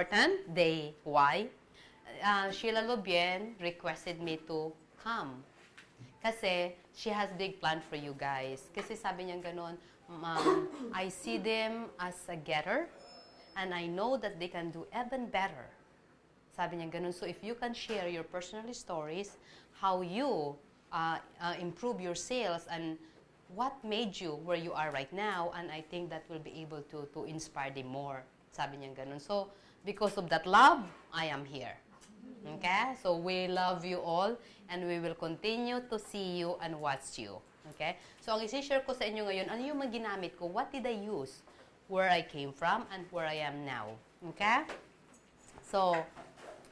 important day. Why? Sheila Lubien requested me to come. Kasi she has big plan for you guys. Kasi sabi niya gano'n, I see them as a getter, and I know that they can do even better. Sabi niya gano'n. So if you can share your personal stories, how you improve your sales, and what made you where you are right now, and I think that will be able to inspire them more. Sabi niya gano'n. So because of that love, I am here. Okay? So we love you all, and we will continue to see you and watch you. Okay? So ang isi-share ko sa inyo ngayon, ano yung mga ginamit ko? What did I use? Where I came from and where I am now. Okay? So,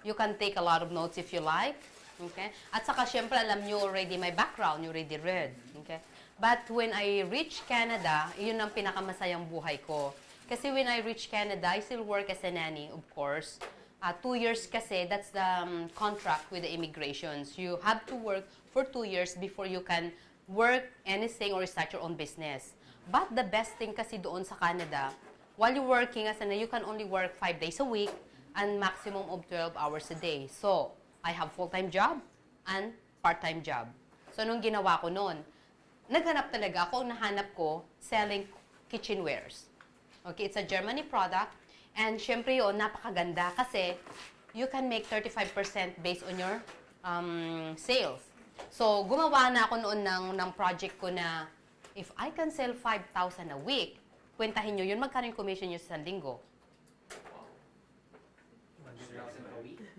you can take a lot of notes if you like. Okay? At saka, syempre, alam nyo already my background. You already read. Okay? But when I reached Canada, yun ang pinakamasayang buhay ko. Kasi when I reached Canada, I still work as a nanny, of course. 2 years kasi, that's the contract with the immigrations. You have to work for 2 years before you can work anything or start your own business. But the best thing kasi doon sa Canada, while you're working as a nanny, you can only work 5 days a week and maximum of 12 hours a day. So, I have full-time job and part-time job. So, anong ginawa ko noon? Naghanap talaga ako, nahanap ko, selling kitchenwares. Okay, it's a Germany product. And syempre yun, napakaganda kasi you can make 35% based on your sales. So, gumawa na ako noon ng project ko na if I can sell 5,000 a week, kwentahin nyo yun, magkano yung commission nyo sa linggo?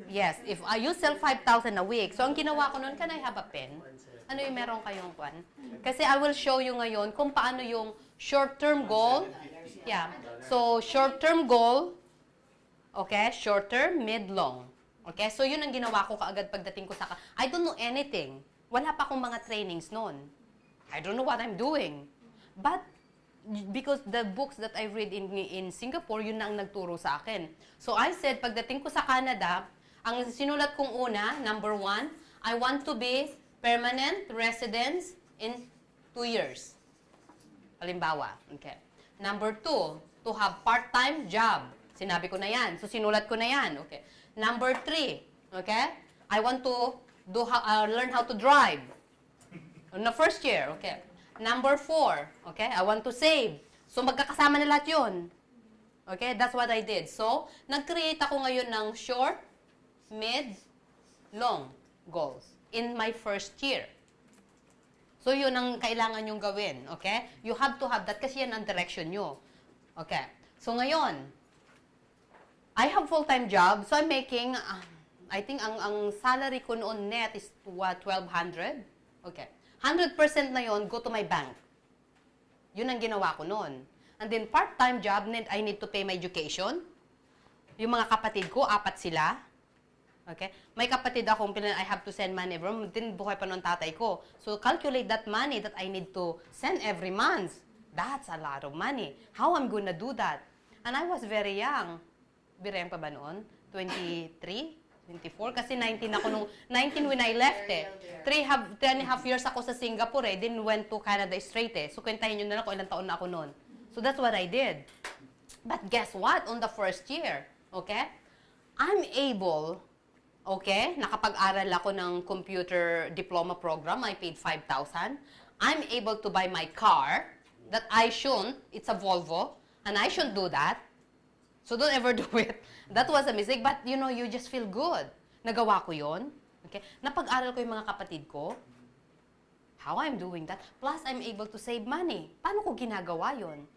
Yes, if you sell 5,000 a week. So, ang ginawa ko noon, can I have a pen? Ano yung meron kayong kwan? Kasi I will show you ngayon kung paano yung short-term goal. Yeah. So, short-term goal, okay? Short-term, mid-long. Okay? So, yun ang ginawa ko kaagad pagdating ko sa... I don't know anything. Wala pa akong mga trainings noon. I don't know what I'm doing. But, because the books that I read in Singapore, yun na ang nagturo sa akin. So, I said, pagdating ko sa Canada, ang sinulat kong una, number 1, I want to be permanent residence in 2 years. Halimbawa. Okay. Number 2, to have part-time job. Sinabi ko na yan. So, sinulat ko na yan. Okay. Number 3, okay? I want to learn how to drive. In the first year, okay. Number 4, okay? I want to save. So, magkakasama na lahat yun. Okay? That's what I did. So, nag-create ako ngayon ng short, mid, long goals in my first year. So, yun ang kailangan nyong gawin. Okay? You have to have that kasi yan ang direction nyo. Okay. So, ngayon, I have full-time job. So, I'm making, I think, ang salary ko noon net is what, 1,200? Okay. 100% na yon go to my bank. Yun ang ginawa ko noon. And then, part-time job, I need to pay my education. Yung mga kapatid ko, 4 sila. Okay? May kapatid akong I have to send money every month. Din buhay pa ng tatay ko. So, calculate that money that I need to send every month. That's a lot of money. How I'm gonna do that? And I was very young. Bireng pa ba noon? 23? 24? Kasi 19 ako nung... 19 when I left eh. 3.5 years ako sa Singapore eh. Then went to Canada straight eh. So, kwentahin nyo na lang kung ilang taon na ako noon. So, that's what I did. But guess what? On the first year, okay? I'm able... Okay, nakapag-aral ako ng computer diploma program. I paid 5,000. I'm able to buy my car that I shouldn't. It's a Volvo. And I shouldn't do that. So don't ever do it. That was a mistake. But, you know, you just feel good. Nagawa ko yon. Okay? Napag-aral ko yung mga kapatid ko. How I'm doing that. Plus, I'm able to save money. Paano ko ginagawa yon?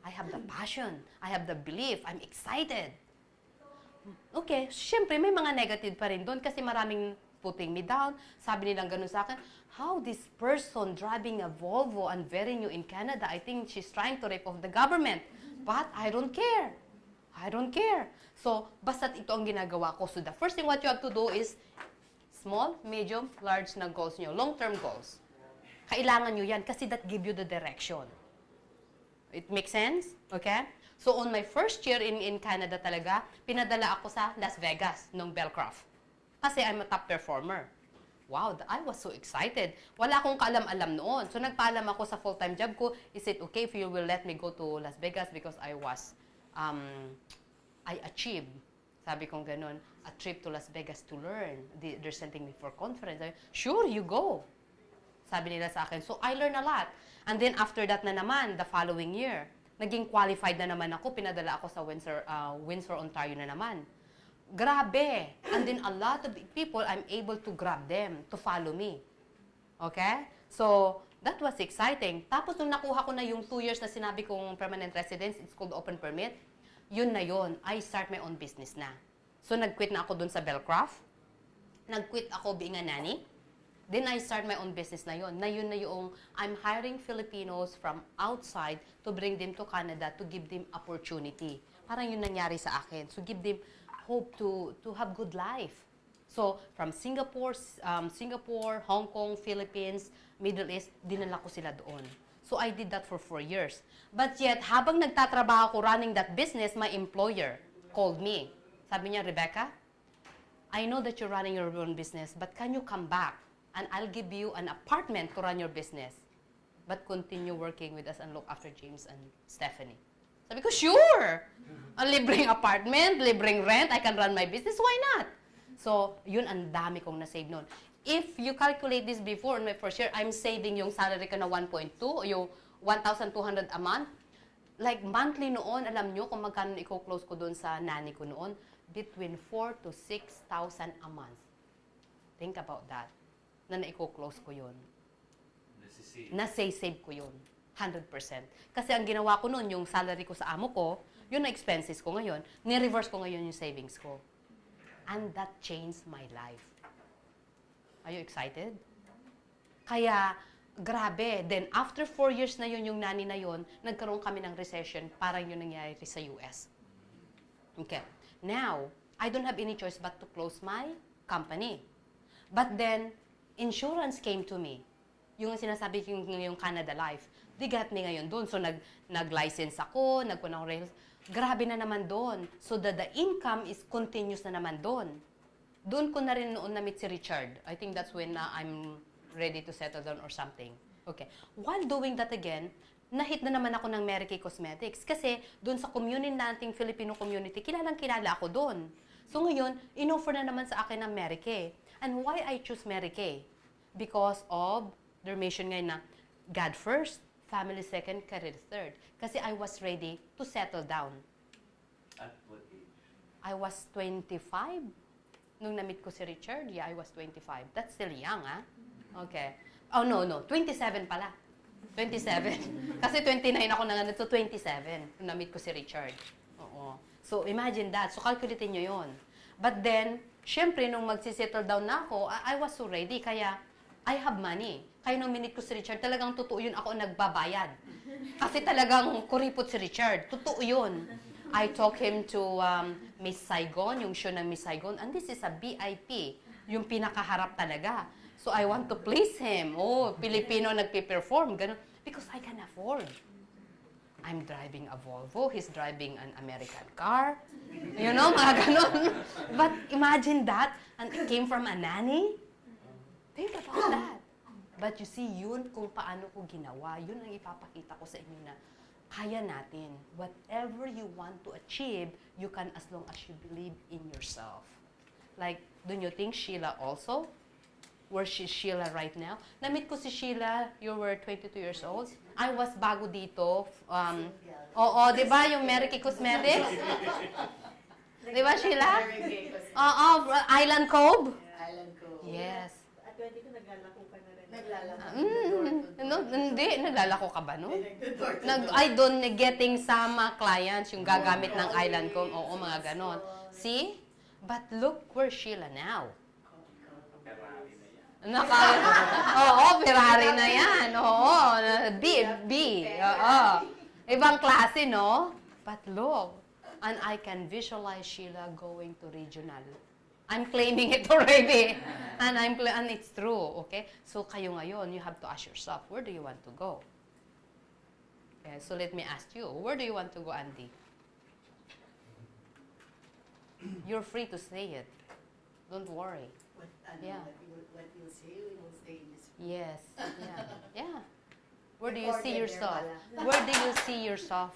I have the passion. I have the belief. I'm excited. Okay, syempre may mga negative pa rin doon kasi maraming putting me down. Sabi nilang ganun sa akin, how this person driving a Volvo and very new in Canada, I think she's trying to rip off the government. But I don't care. I don't care. So, basta't ito ang ginagawa ko. So, the first thing what you have to do is small, medium, large na goals nyo. Long-term goals. Kailangan nyo yan kasi that give you the direction. It makes sense? Okay? So, on my first year in Canada talaga, pinadala ako sa Las Vegas ng Bellcraft. Kasi I'm a top performer. Wow, I was so excited. Wala akong kaalam-alam noon. So, nagpaalam ako sa full-time job ko, is it okay if you will let me go to Las Vegas because I achieved Sabi kong ganun, a trip to Las Vegas to learn. They're sending me for conference. Sabi, sure, you go. Sabi nila sa akin. So, I learned a lot. And then, after that na naman, the following year, naging qualified na naman ako. Pinadala ako sa Windsor, Ontario na naman. Grabe. And then, a lot of people, I'm able to grab them to follow me. Okay? So, that was exciting. Tapos, nung nakuha ko na yung 2 years na sinabi kong permanent residence, it's called open permit, yun na yun. I start my own business na. So, nag-quit na ako dun sa Bellcraft. Nag-quit ako being a nanny. Then, I start my own business na yun. Na yun na yung I'm hiring Filipinos from outside to bring them to Canada to give them opportunity. Parang yun nangyari sa akin. So, give them hope to have good life. So, from Singapore, Hong Kong, Philippines, Middle East, dinala ko sila doon. So, I did that for 4 years. But yet, habang nagtatrabaho ko running that business, my employer called me. Sabi niya, Rebecca, I know that you're running your own business, but can you come back and I'll give you an apartment to run your business, but continue working with us and look after James and Stephanie. Sabi ko, sure! Ang libreng apartment, libreng rent, I can run my business, why not? So, yun ang dami kong na-save noon. If you calculate this before, in my first year, I'm saving yung salary ko na 1.2, yung 1,200 a month. Like, monthly noon, alam nyo kung magkano i-close ko doon sa nanny ko noon, between 4,000 to 6,000 a month. Think about that. Na na-close ko yun. Nasave ko yun. 100%. Kasi ang ginawa ko noon, yung salary ko sa amo ko, yun na expenses ko ngayon, ni-reverse ko ngayon yung savings ko. And that changed my life. Are you excited? Kaya, grabe. Then, after 4 years na yun, yung nanny na yun, nagkaroon kami ng recession, parang yun nangyari sa US. Okay. Now, I don't have any choice but to close my company. But then, insurance came to me. Yung sinasabi yung Canada Life. They got me ngayon doon. So, nag-license ako, nagpunang rails. Grabe na naman doon. So, the income is continuous na naman doon. Doon ko na rin noon na-meet si Richard. I think that's when I'm ready to settle down or something. Okay. While doing that again, na-hit na naman ako ng Mary Kay Cosmetics. Kasi doon sa community nating Filipino community, kilalang-kilala ako doon. So ngayon, in-offer na naman sa akin ng Mary Kay. And why I choose Mary Kay? Because of their mission ngayon na God first, family second, career third. Kasi I was ready to settle down. At what age? I was 25. Nung na-meet ko si Richard, yeah, I was 25. That's still young, ah? Okay. Oh, no. 27 pala. 27. Kasi 29 ako na so 27 nung na-meet ko si Richard. Oo. So, imagine that. So, calculate nyo yun. But then, syempre, nung magsisettle down na ako, I was so ready. Kaya, I have money. Kaya nung minute ko si Richard, talagang totoo yun ako nagbabayad. Kasi talagang kuripot si Richard. Totoo yun. I took him to Miss Saigon, yung show ng Miss Saigon. And this is a VIP. Yung pinakaharap talaga. So, I want to please him. Oh, Filipino nagpe-perform. Ganun. Because I can afford. I'm driving a Volvo. He's driving an American car. You know, mga ganun. But imagine that. And it came from a nanny. Think about that. But you see, yun kung paano ko ginawa. Yun ang ipapakita ko sa inyo na kaya natin. Whatever you want to achieve, you can as long as you believe in yourself. Like, don't you think Sheila also? Where is Sheila right now? Na-meet ko si Sheila, you were 22 years old. I was bago dito. Oo, di ba yung Mary Kay Cosmetics? Di ba, Sheila? Oo, Island Cove? Island Cove. Yes. At 20 ko naglalako ka na rin. Hindi, naglalako ka ba, no? I don't getting sama clients, yung gagamit ng Island Cove. Oo, mga ganon. See? But look where Sheila now. Oo, Ferrari na yan. Oo, B. Oo. Ibang klase, no? But look, and I can visualize Sheila going to regional. I'm claiming it already. And it's true, okay? So kayo ngayon, you have to ask yourself, where do you want to go? Okay, so let me ask you, where do you want to go, Andy? You're free to say it. Don't worry. Yeah. What you say, we will stay in this. Yes. Yeah. Where do you see yourself? Where do you see yourself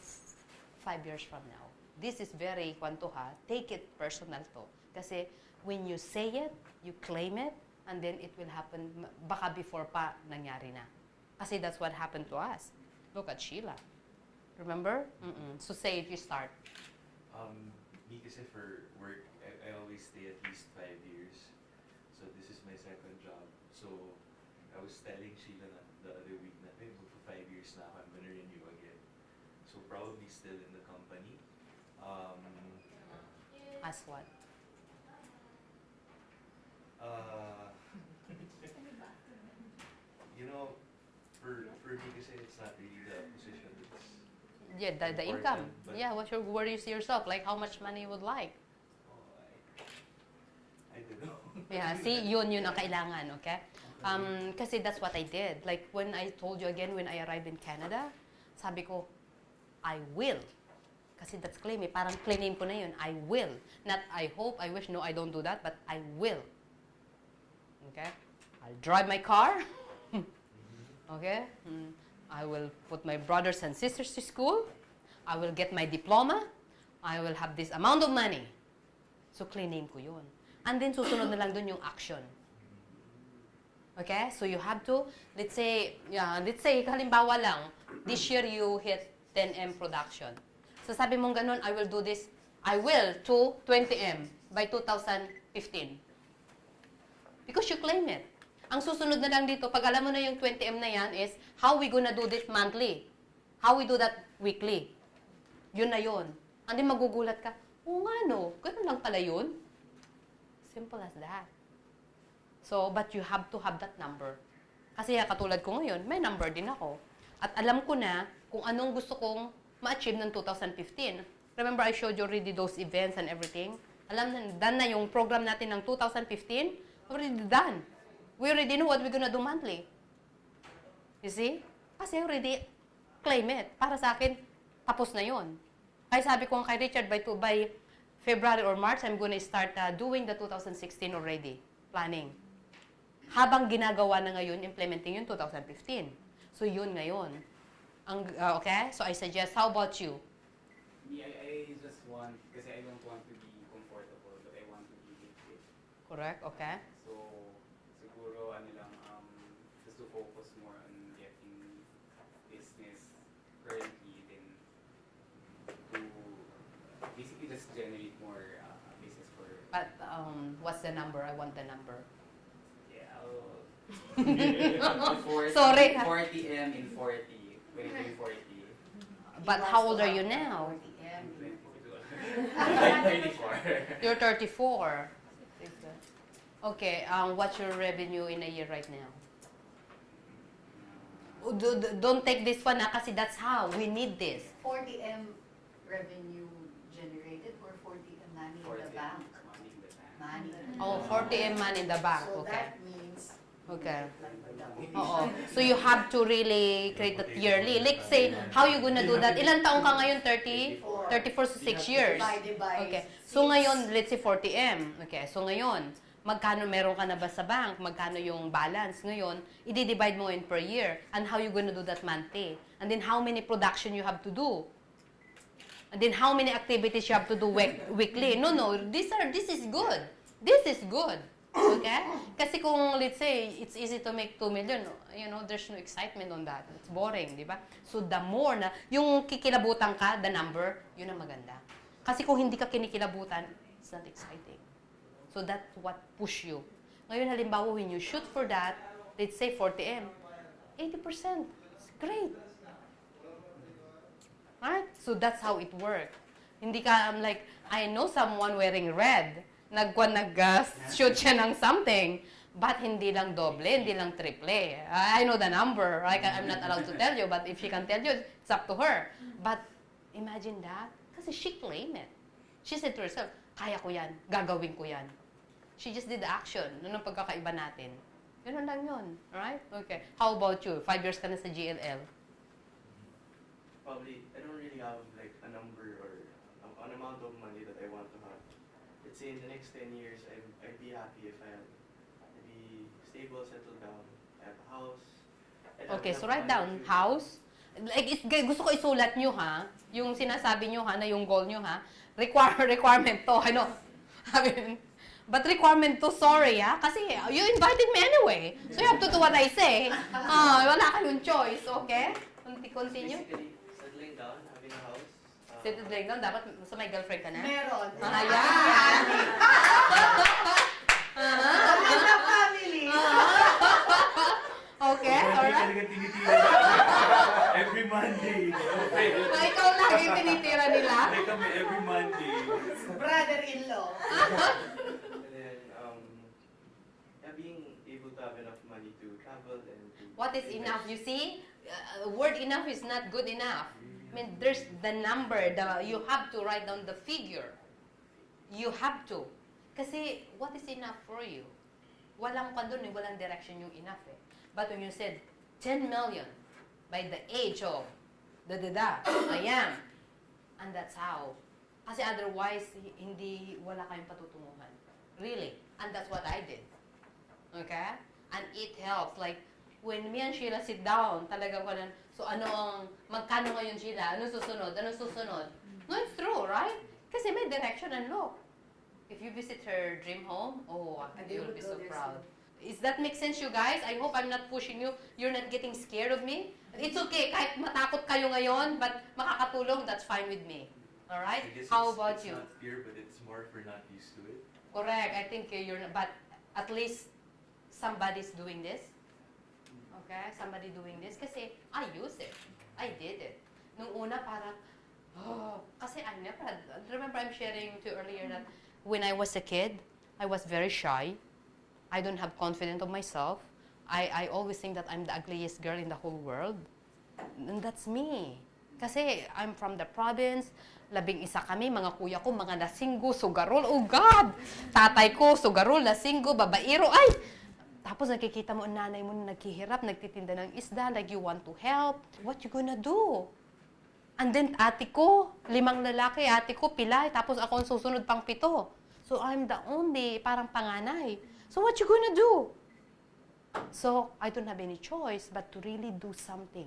5 years from now? this is very, kwanto ha, take it personal to. Kasi when you say it, you claim it, and then it will happen, baka before pa nangyari na. Kasi that's what happened to us. Look at Sheila. Remember? So say it, you start. Me kasi for work, I always stay at least 5 years. So this is my second job. So I was telling Sheila the other week na, hey, for 5 years na ako, I'm gonna renew again. So probably still in the company. As what? You know, for me kasi it's not really the position that's Yeah, the important, income. but- Yeah, what where you see yourself? Like how much money you would like? I don't know. Yeah, see, yun ang kailangan, okay? Kasi that's what I did. Like when I told you again, when I arrived in Canada, sabi ko, I will. Kasi that's claim eh. Parang claim ko na yun. I will. Not I hope, I wish, no, I don't do that, but I will. Okay? I'll drive my car. Okay? I will put my brothers and sisters to school. I will get my diploma. I will have this amount of money. So, clean name ko yun. And then, susunod na lang dun yung action. Okay? So, you have to, let's say, halimbawa lang, this year you hit 10M production. So, sabi mong ganun, I will do this, I will to 20M by 2015. Because you claim it. Ang susunod na lang dito, pag alam mo na yung 20M na yan is, how we gonna do this monthly? How we do that weekly? Yun na yun. And then magugulat ka, oo nga no, ganun lang pala yun. Simple as that. So, but you have to have that number. Kasi katulad ko ngayon, may number din ako. At alam ko na kung anong gusto kong ma-achieve ng 2015. Remember, I showed you already those events and everything. Alam na, done na yung program natin ng 2015. Already done. We already know what we're gonna do monthly. You see? Kasi already claim it. Para sa akin, tapos na yon. Kaya sabi ko kay Richard, by February or March, I'm gonna start doing the 2016 already. Planning. Habang ginagawa na ngayon, implementing yung 2015. So yun ngayon. Okay? So I suggest, how about you? Me, I just want, kasi I don't want to be comfortable, but I want to be fit. Correct? Okay? So, siguro, just to focus more on getting business currently, then to basically just generate more business for... But what's the number? I want the number. Yeah, I'll... 40, Sorry. 40M in 40. 2040. But how old are you now? 34. You're 34. Okay, what's your revenue in a year right now? Don't take this one kasi that's how. We need this. 40M revenue generated or 40M money in the bank? Money in the bank. Money. Oh, 40M man in the bank. So Okay. that means Okay. multiply by the Oo. So you have to really create that yearly. Like say, how you gonna do that? Ilan taong ka ngayon? 30? 34 to 6 years. divided by Okay. 6. So ngayon, let's say 40M. Okay. So ngayon, magkano meron ka na ba sa bank? Magkano yung balance? Ngayon, i-divide mo in per year. And how you gonna do that monthly? And then how many production you have to do? And then how many activities you have to do weekly? No, this is good. This is good. Okay? Kasi kung, let's say, it's easy to make 2 million, you know, there's no excitement on that. It's boring, di ba? So, the more na, yung kikilabutan ka, the number, yun ang maganda. Kasi kung hindi ka kinikilabutan, it's not exciting. So, that's what push you. Ngayon, halimbawa, when you shoot for that, let's say 40M, 80%. It's great. Right? So, that's how it works. Hindi ka, like, I know someone wearing red, nag-shoot siya ng something, but hindi lang doble, hindi lang triple. I know the number. I'm not allowed to tell you, but if she can tell you, it's up to her. But imagine that. Kasi she claimed it. She said to herself, kaya ko yan, gagawin ko yan. She just did the action. Yun ang pagkakaiba natin. Yun lang yun. Alright? Okay. How about you? 5 years ka na sa GLL. Probably, I don't really have like a number or an amount of money that I want to have. Let's say in the next 10 years, I'd be happy if I'd be stable, settled down, I have a house. I'd have Okay, enough so write money down to- house, Like, gusto ko isulat nyo, ha? Yung sinasabi nyo, ha, na yung goal nyo, ha? Requirement to, ano? But requirement to, sorry, ha? Kasi you invited me anyway. So you have to do what I say. Wala kayong choice, okay? Continue. Basically, settling down, having a house. Settling down, dapat sa may girlfriend ka na? Meron. Ayan! Kami na family. Okay, alright. Talaga tinitira. Every Monday. Okay. Ikaw lagi tinitira nila? Like kami every Monday. Brother-in-law. And then, yeah, being able to have enough money to travel and to What is enough? You see, word enough is not good enough. I mean, there's the number. You have to write down the figure. You have to. Kasi, what is enough for you? Walang pa dun, walang direction yung enough eh. But when you said 10 million by the age of I am. And that's how. Kasi otherwise, wala kayong patutunguhan. Really. And that's what I did. Okay? And it helps. Like, when me and Sheila sit down, talagang ko so magkano ngayon Sheila? Anong susunod? Anong susunod? No, it's true, right? Kasi may direction and look. If you visit her dream home, you'll be so proud. Does that make sense, you guys? I hope I'm not pushing you. You're not getting scared of me. It's okay, kahit matakot kayo ngayon, but makakatulong, that's fine with me. Alright? I guess How about it's you? not fear, but it's more for not used to it. Correct. I think you're not, but at least somebody's doing this. Okay? Somebody doing this. Kasi I use it. I did it. Nung una, parang, kasi I never had, remember I'm sharing to you earlier that when I was a kid, I was very shy. I don't have confidence of myself. I always think that I'm the ugliest girl in the whole world. And that's me. Kasi I'm from the province, 11 kami, mga kuya ko, mga lasinggo, sugarol, oh God! Tatay ko, sugarol, lasinggo, babairo, ay! Tapos nakikita mo ang nanay mo na naghihirap, nagtitinda ng isda, like you want to help. What you gonna do? And then ate ko, 5 lalaki, ate ko, pilay, tapos ako ang susunod pang 7. So I'm the only, parang panganay. So what you gonna do? So I don't have any choice but to really do something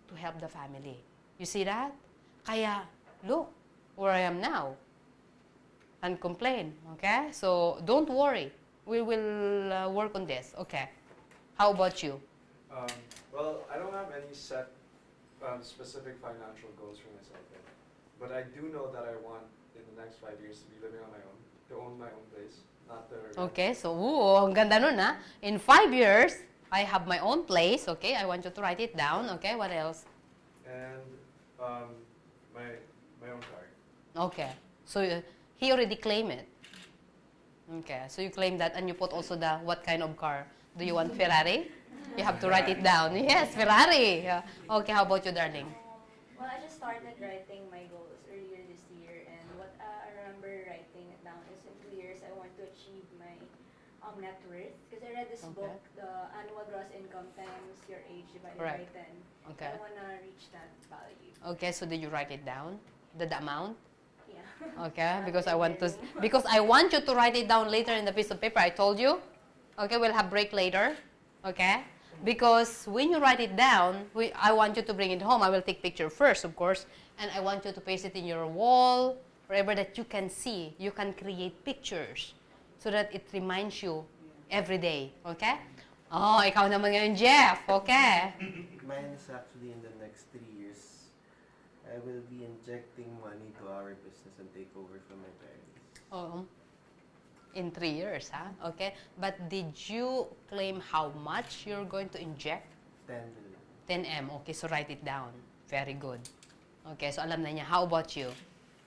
to help the family. You see that? Kaya, look, where I am now. And complain, okay? So don't worry. We will work on this, okay? How about you? Well, I don't have any set specific financial goals for myself yet. But I do know that I want, in the next 5 years, to be living on my own, to own my own place, not to rent. Okay, so, ang ganda nun, ha? In 5 years, I have my own place, okay? I want you to write it down, okay? What else? And my own car. Okay, so he already claimed it. Okay, so you claim that, and you put also the, what kind of car? Do you want Ferrari? You have to write it down. Yes, Ferrari. Yeah. Okay, how about you, darling? Well, I just started writing my goals earlier this year, and what I remember writing it down is in 2 years I want to achieve my net worth. Because I read this Okay. book, the annual gross income times your age divided Right. by 10. Okay. I want to reach that value. Okay, so did you write it down? The amount? Yeah. Okay, because I want you to write it down later in the piece of paper. I told you. Okay, we'll have break later. Okay, because when you write it down, I want you to bring it home. I will take picture first, of course, and I want you to paste it in your wall, wherever that you can see. You can create pictures so that it reminds you every day. Okay? Oh, ikaw naman ngayon, Jeff. Okay. Mine is actually in the next 3 years. I will be injecting money to our business and take over from my parents. Oh, in 3 years, huh? Okay. But did you claim how much you're going to inject? 10 million. 10M. Okay, so write it down. Very good. Okay, so alam na niya. How about you?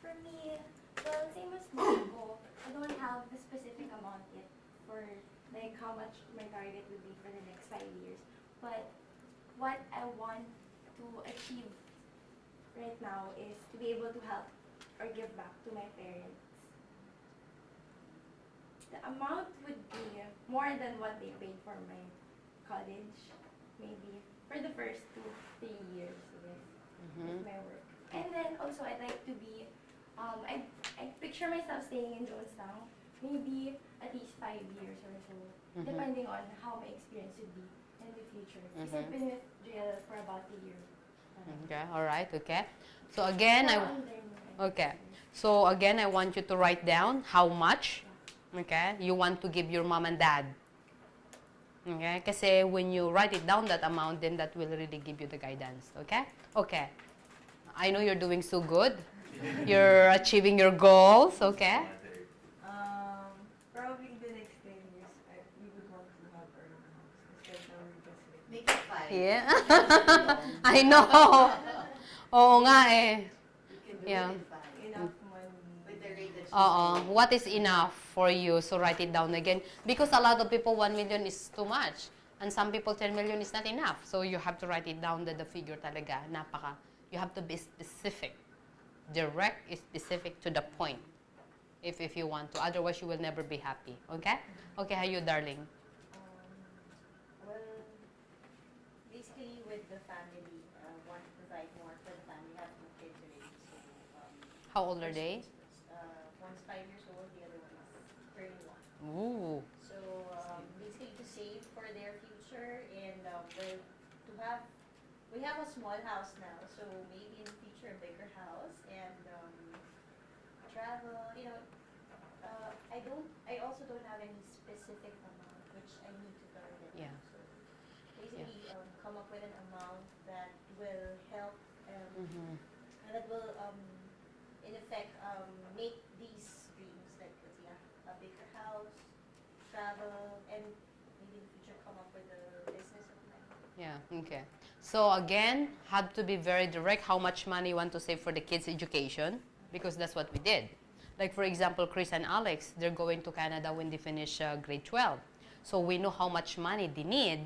For me, well, same as Marco, I don't have a specific amount yet for like how much my target would be for the next 5 years. But what I want to achieve right now is to be able to help or give back to my parents. The amount would be more than what they paid for my college, maybe for the first 2-3 years with my work. And then also I'd like to be, I picture myself staying in Jonestown, maybe at least 5 years or so, depending on how my experience would be in the future. Because I've been with JL for about a year. Okay, all right, okay. So again, okay. So again, I want you to write down how much, okay, you want to give your mom and dad. Okay? Kasi when you write it down, that amount, then that will really give you the guidance. Okay? Okay. I know you're doing so good. You're achieving your goals. Okay? Probably the next 10 years, we would want to have our own house instead of just like Make it 5. Yeah. I know. Oo nga eh. You can do Yeah. it in 5. enough money. With the rate that she's Oo. doing. What is enough for you? So write it down again. Because a lot of people, 1 million is too much. And some people, 10 million is not enough. So you have to write it down that the figure talaga. You have to be specific. Direct is specific to the point. If you want to. Otherwise, you will never be happy. Okay? Okay, how you, darling? Well, basically with the family, want to provide more for the family, have two kids already. So, How old are they? one's 5 years old, the other one is turning 1. Ooh. So, basically to save for their future and we have a small house now, so maybe in the future a bigger house and travel, I also don't have any specific amount which I need to target. Yeah. So basically come up with an amount that will help Mm-hmm. and that will in effect make these dreams like let's say a bigger house, travel, and maybe in the future come up with a business of mine. Yeah, okay. So again, have to be very direct how much money you want to save for the kids' education because that's what we did. Like for example, Chris and Alex, they're going to Canada when they finish grade 12. So we know how much money they need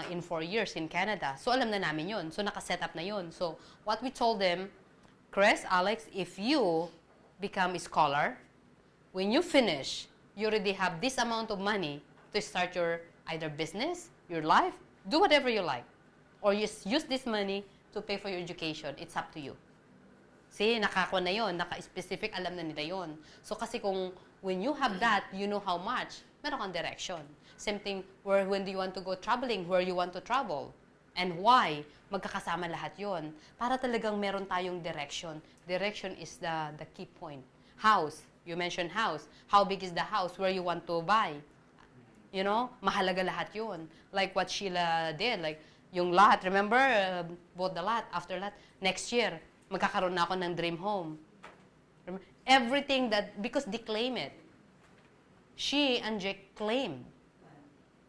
in 4 years in Canada. So alam na namin yun. So nakaset up na yun. So what we told them, Chris, Alex, if you become a scholar, when you finish, you already have this amount of money to start your either business, your life, do whatever you like. Or use this money to pay for your education. It's up to you. See, nakakuha na yun, naka-specific, alam na nila yun. So kasi kung when you have that, you know how much, meron kang direction. Same thing, when do you want to go traveling, where you want to travel, and why, magkakasama lahat yun. Para talagang meron tayong direction. Direction is the key point. House, you mentioned house. How big is the house, where you want to buy? You know, mahalaga lahat yun. Like what Sheila did, like yung lot, remember, bought the lot, after that, next year, magkakaroon na ako ng dream home. Remember? Everything that, because they claim it. She and Jake claimed.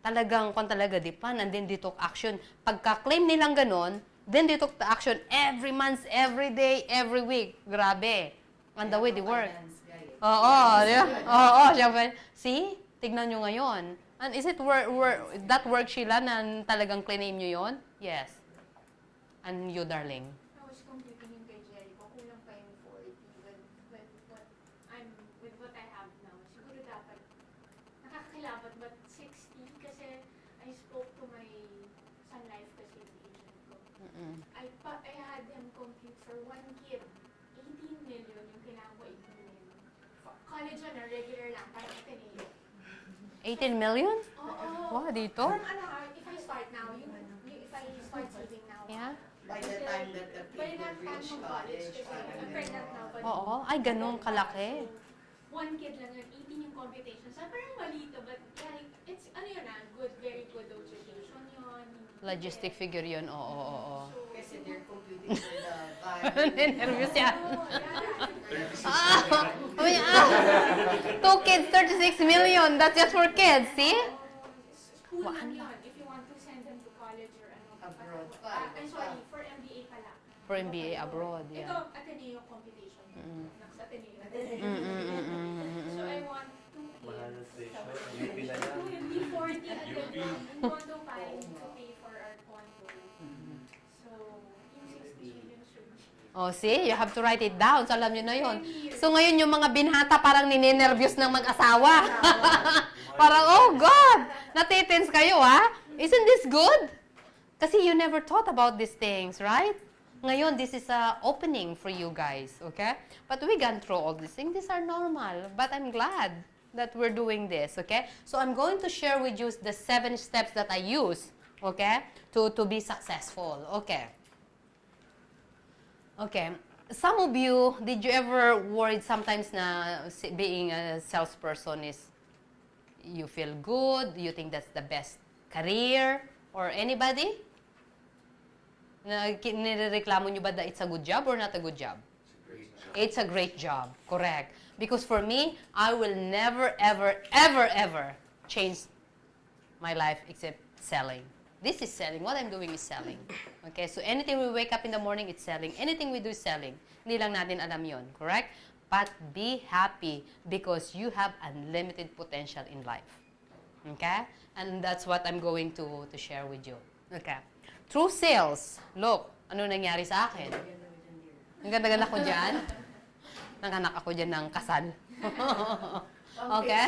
Talagang, kung talaga, di plan, and then they took action. Pagka-claim nilang ganon, then they took the action every month, every day, every week. Grabe. On the way they work. Oo, oo, syempre. See? Tignan nyo ngayon. And is it that work, Sheila, na talagang claim nyo yun? Yes. And you, darling? I was computing yung kay Jericho, kulang pa yung 40 with what I have now. Siguro dapat nakakakilabot but 60 kasi I spoke to my Sun Life kasi yung agent ko. I had them compute for one kid, 18 million yung kailangan ko 18 million. College na regular lang, parang Ateneo. 18 million? Oo. Wow, dito? From if I start now, if I start saving now. Yeah. By the time that the By kid that will time reach of college, kasi I'm pregnant now. But Oo. Ay, ganun kalaki. So, one kid lang yun, 18 yung computation. So, parang malito, but yeah, it's, good, very good education yun. Logistic figure yun. Oo. kasi they're computing for the vibe. Nervous yan. Oh, Oh, 2 kids, 36 million. That's just for kids, see? School lang yun, if you want to send them to college or ano. Abroad pa. I'm sorry, for MBA pala. For MBA abroad, yeah. Ito, Ateneo computation. Next Ateneo. So I want to Mahal ng tuition. UP na lang. Hindi 40 at the condo pa to pay for our condo. So, yung 60 million should be. Oh, see? You have to write it down. So, alam nyo na yun. So, ngayon yung mga binhata parang ninenervyos ng mag-asawa. Parang, oh God! Natitense kayo, ha? Isn't this good? Kasi you never thought about these things, right? Ngayon, this is a opening for you guys, okay? But we gone through all these things. These are normal. But I'm glad that we're doing this, okay? So, I'm going to share with you the 7 steps that I use, okay? To be successful, okay? Okay. Some of you, did you ever worried sometimes na being a salesperson is you feel good, you think that's the best career, or anybody? Nirereklamo nyo ba that it's a good job or not a good job? It's a great job, correct. Because for me, I will never, ever, ever, ever change my life except selling. This is selling. What I'm doing is selling. Okay, so anything we wake up in the morning, it's selling. Anything we do is selling. Hindi lang natin alam yon, correct? But be happy because you have unlimited potential in life. Okay? And that's what I'm going to share with you. Okay. Through sales, look, ano nangyari sa akin? Ang ganda-ganda ko dyan. Nanganak ako dyan ng kasal. Okay?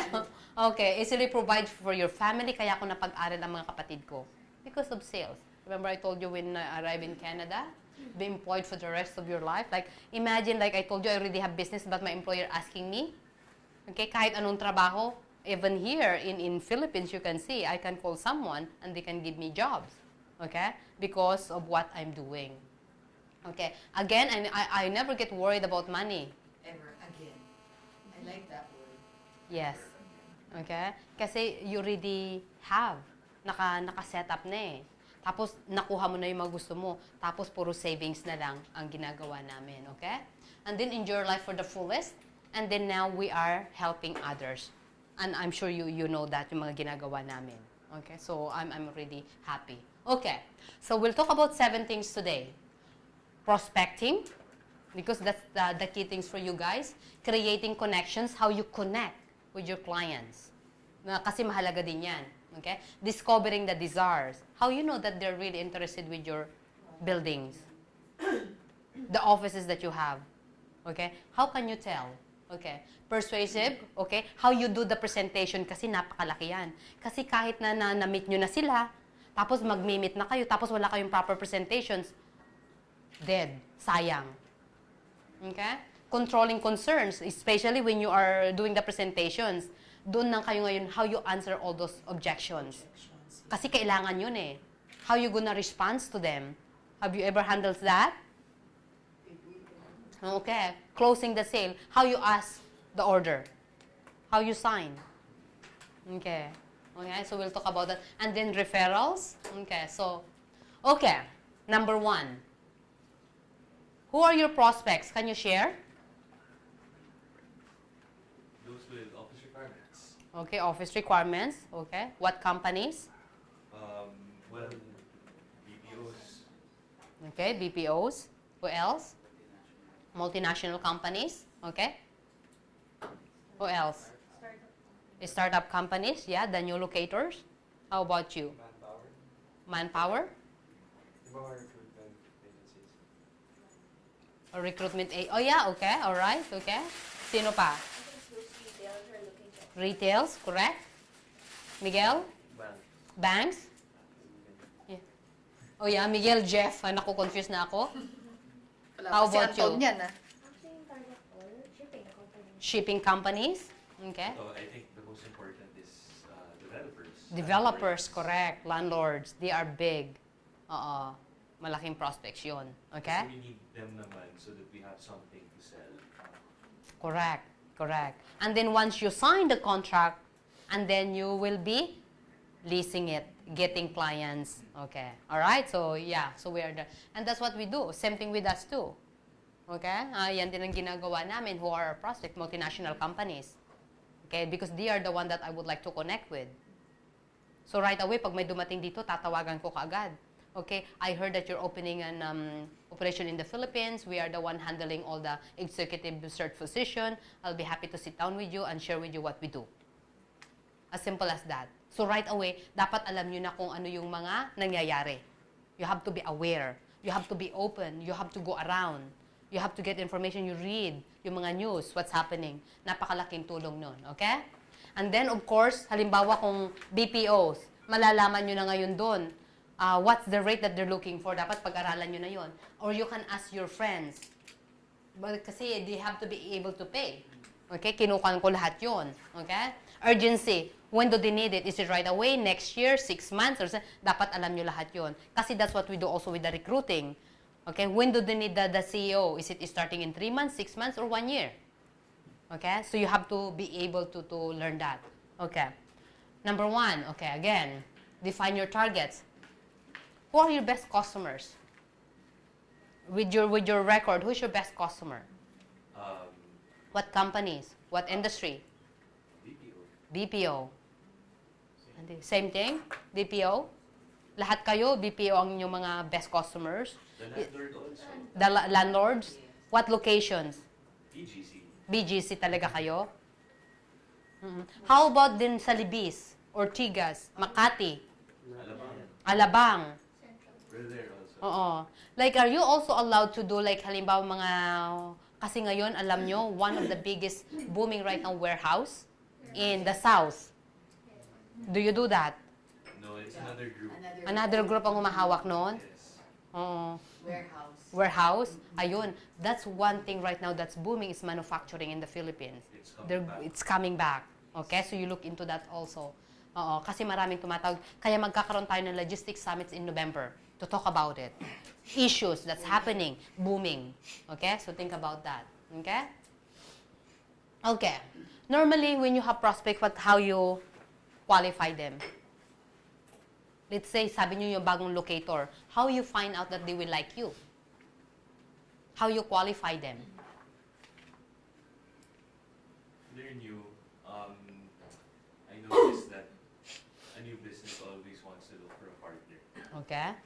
Okay. Easily provide for your family, kaya ako napag-aral ang mga kapatid ko. Because of sales. Remember I told you when I arrived in Canada? Be employed for the rest of your life. Like, imagine, like I told you, I already have business, but my employer asking me. Okay? Kahit anong trabaho, even here in Philippines, you can see, I can call someone and they can give me jobs. Okay? Because of what I'm doing. Okay? Again, I never get worried about money. Ever again. I like that word. Yes. Okay? Kasi you already have. Naka-set up na eh. Tapos, nakuha mo na yung mga gusto mo. Tapos, puro savings na lang ang ginagawa namin. Okay? And then, enjoy your life for the fullest. And then, now, we are helping others. And I'm sure you know that, yung mga ginagawa namin. Okay? So, I'm really happy. Okay. So, we'll talk about 7 things today. Prospecting, because that's the key things for you guys. Creating connections, how you connect with your clients. Kasi mahalaga din yan. Okay? Discovering the desires. How you know that they're really interested with your buildings. The offices that you have. Okay? How can you tell? Okay? Persuasive. Okay? How you do the presentation kasi napakalaki yan. Kasi kahit na-meet nyo na sila, tapos mag-meet na kayo, tapos wala kayong proper presentations, dead. Sayang. Okay? Controlling concerns, especially when you are doing the presentations. Doon lang kayo ngayon, how you answer all those objections. Kasi kailangan yun eh. How you gonna respond to them? Have you ever handled that? Okay. Closing the sale. How you ask the order. How you sign. Okay. Okay, so we'll talk about that. And then referrals. Okay, so, okay. Number 1. Who are your prospects? Can you share? Those with office requirements. Okay, office requirements. Okay. What companies? Well, BPOs. Okay, BPOs. Who else? Multinational companies. Okay. Who else? Startup companies. Yeah, the new locators. How about you? Manpower. Manpower? Yung mga recruitment agencies. Or recruitment Oh yeah, okay. All right. Okay. Sino pa? Retails, correct? Miguel? Banks? Yeah. Oh yeah, Miguel, Jeff. Ay, naku, confused na ako. How about you? Actually, yung target for shipping companies. Shipping companies? Okay. So I think the most important is developers. Developers, correct. Landlords, they are big. Oo. Malaking prospects yun. Okay? So we need them naman so that we have something to sell. Correct. Correct. And then once you sign the contract, and then you will be leasing it, getting clients. Okay. All right? So, yeah. So, we are there. And that's what we do. Same thing with us too. Okay? Yan din ang ginagawa namin who are our prospect, multinational companies. Okay? Because they are the one that I would like to connect with. So, right away, pag may dumating dito, tatawagan ko kaagad. Okay? I heard that you're opening an operation in the Philippines. We are the one handling all the executive search position. I'll be happy to sit down with you and share with you what we do. As simple as that. So right away, dapat alam nyo na kung ano yung mga nangyayari. You have to be aware. You have to be open. You have to go around. You have to get information. You read yung mga news, what's happening. Napakalaking tulong nun. Okay? And then, of course, halimbawa kung BPOs, malalaman nyo na ngayon doon, what's the rate that they're looking for. Dapat pag-aralan nyo na yon. Or you can ask your friends. Kasi they have to be able to pay. Okay? Kinukan ko lahat yon. Okay? Urgency. When do they need it? Is it right away? Next year? 6 months? Or dapat alam nyo lahat yon. Kasi that's what we do also with the recruiting. Okay, when do they need the CEO? Is it starting in 3 months, 6 months, or 1 year? Okay, so you have to be able to learn that. Okay. Number 1, okay, again, define your targets. Who are your best customers? With your record, who's your best customer? What companies? What industry? BPO. BPO. Same thing? BPO? Lahat kayo, BPO ang inyong mga best customers? The landlord also. The landlords? What locations? BGC. BGC talaga kayo? How about din sa Libis, Ortigas, Makati, Alabang. Alabang? We're there also. Oo. Like, are you also allowed to do like, halimbawa mga, kasi ngayon, alam nyo, one of the biggest booming right now, warehouse in the south. Do you do that? No, it's another group. Another group ang humahawak noon? Yes. Oo. Warehouse. Warehouse? Ayun. That's one thing right now that's booming is manufacturing in the Philippines. It's coming back. It's coming back. Okay? So you look into that also. Oo. Kasi maraming tumatawag. Kaya magkakaroon tayo ng logistics summits in November to talk about it. Issues that's happening, booming. Okay? So think about that. Okay? Okay. Normally, when you have prospect, how you qualify them? Let's say, sabi nyo yung bagong locator. How you find out that they will like you? How you qualify them? They're new. I noticed that a new business always wants to look for a partner. Okay?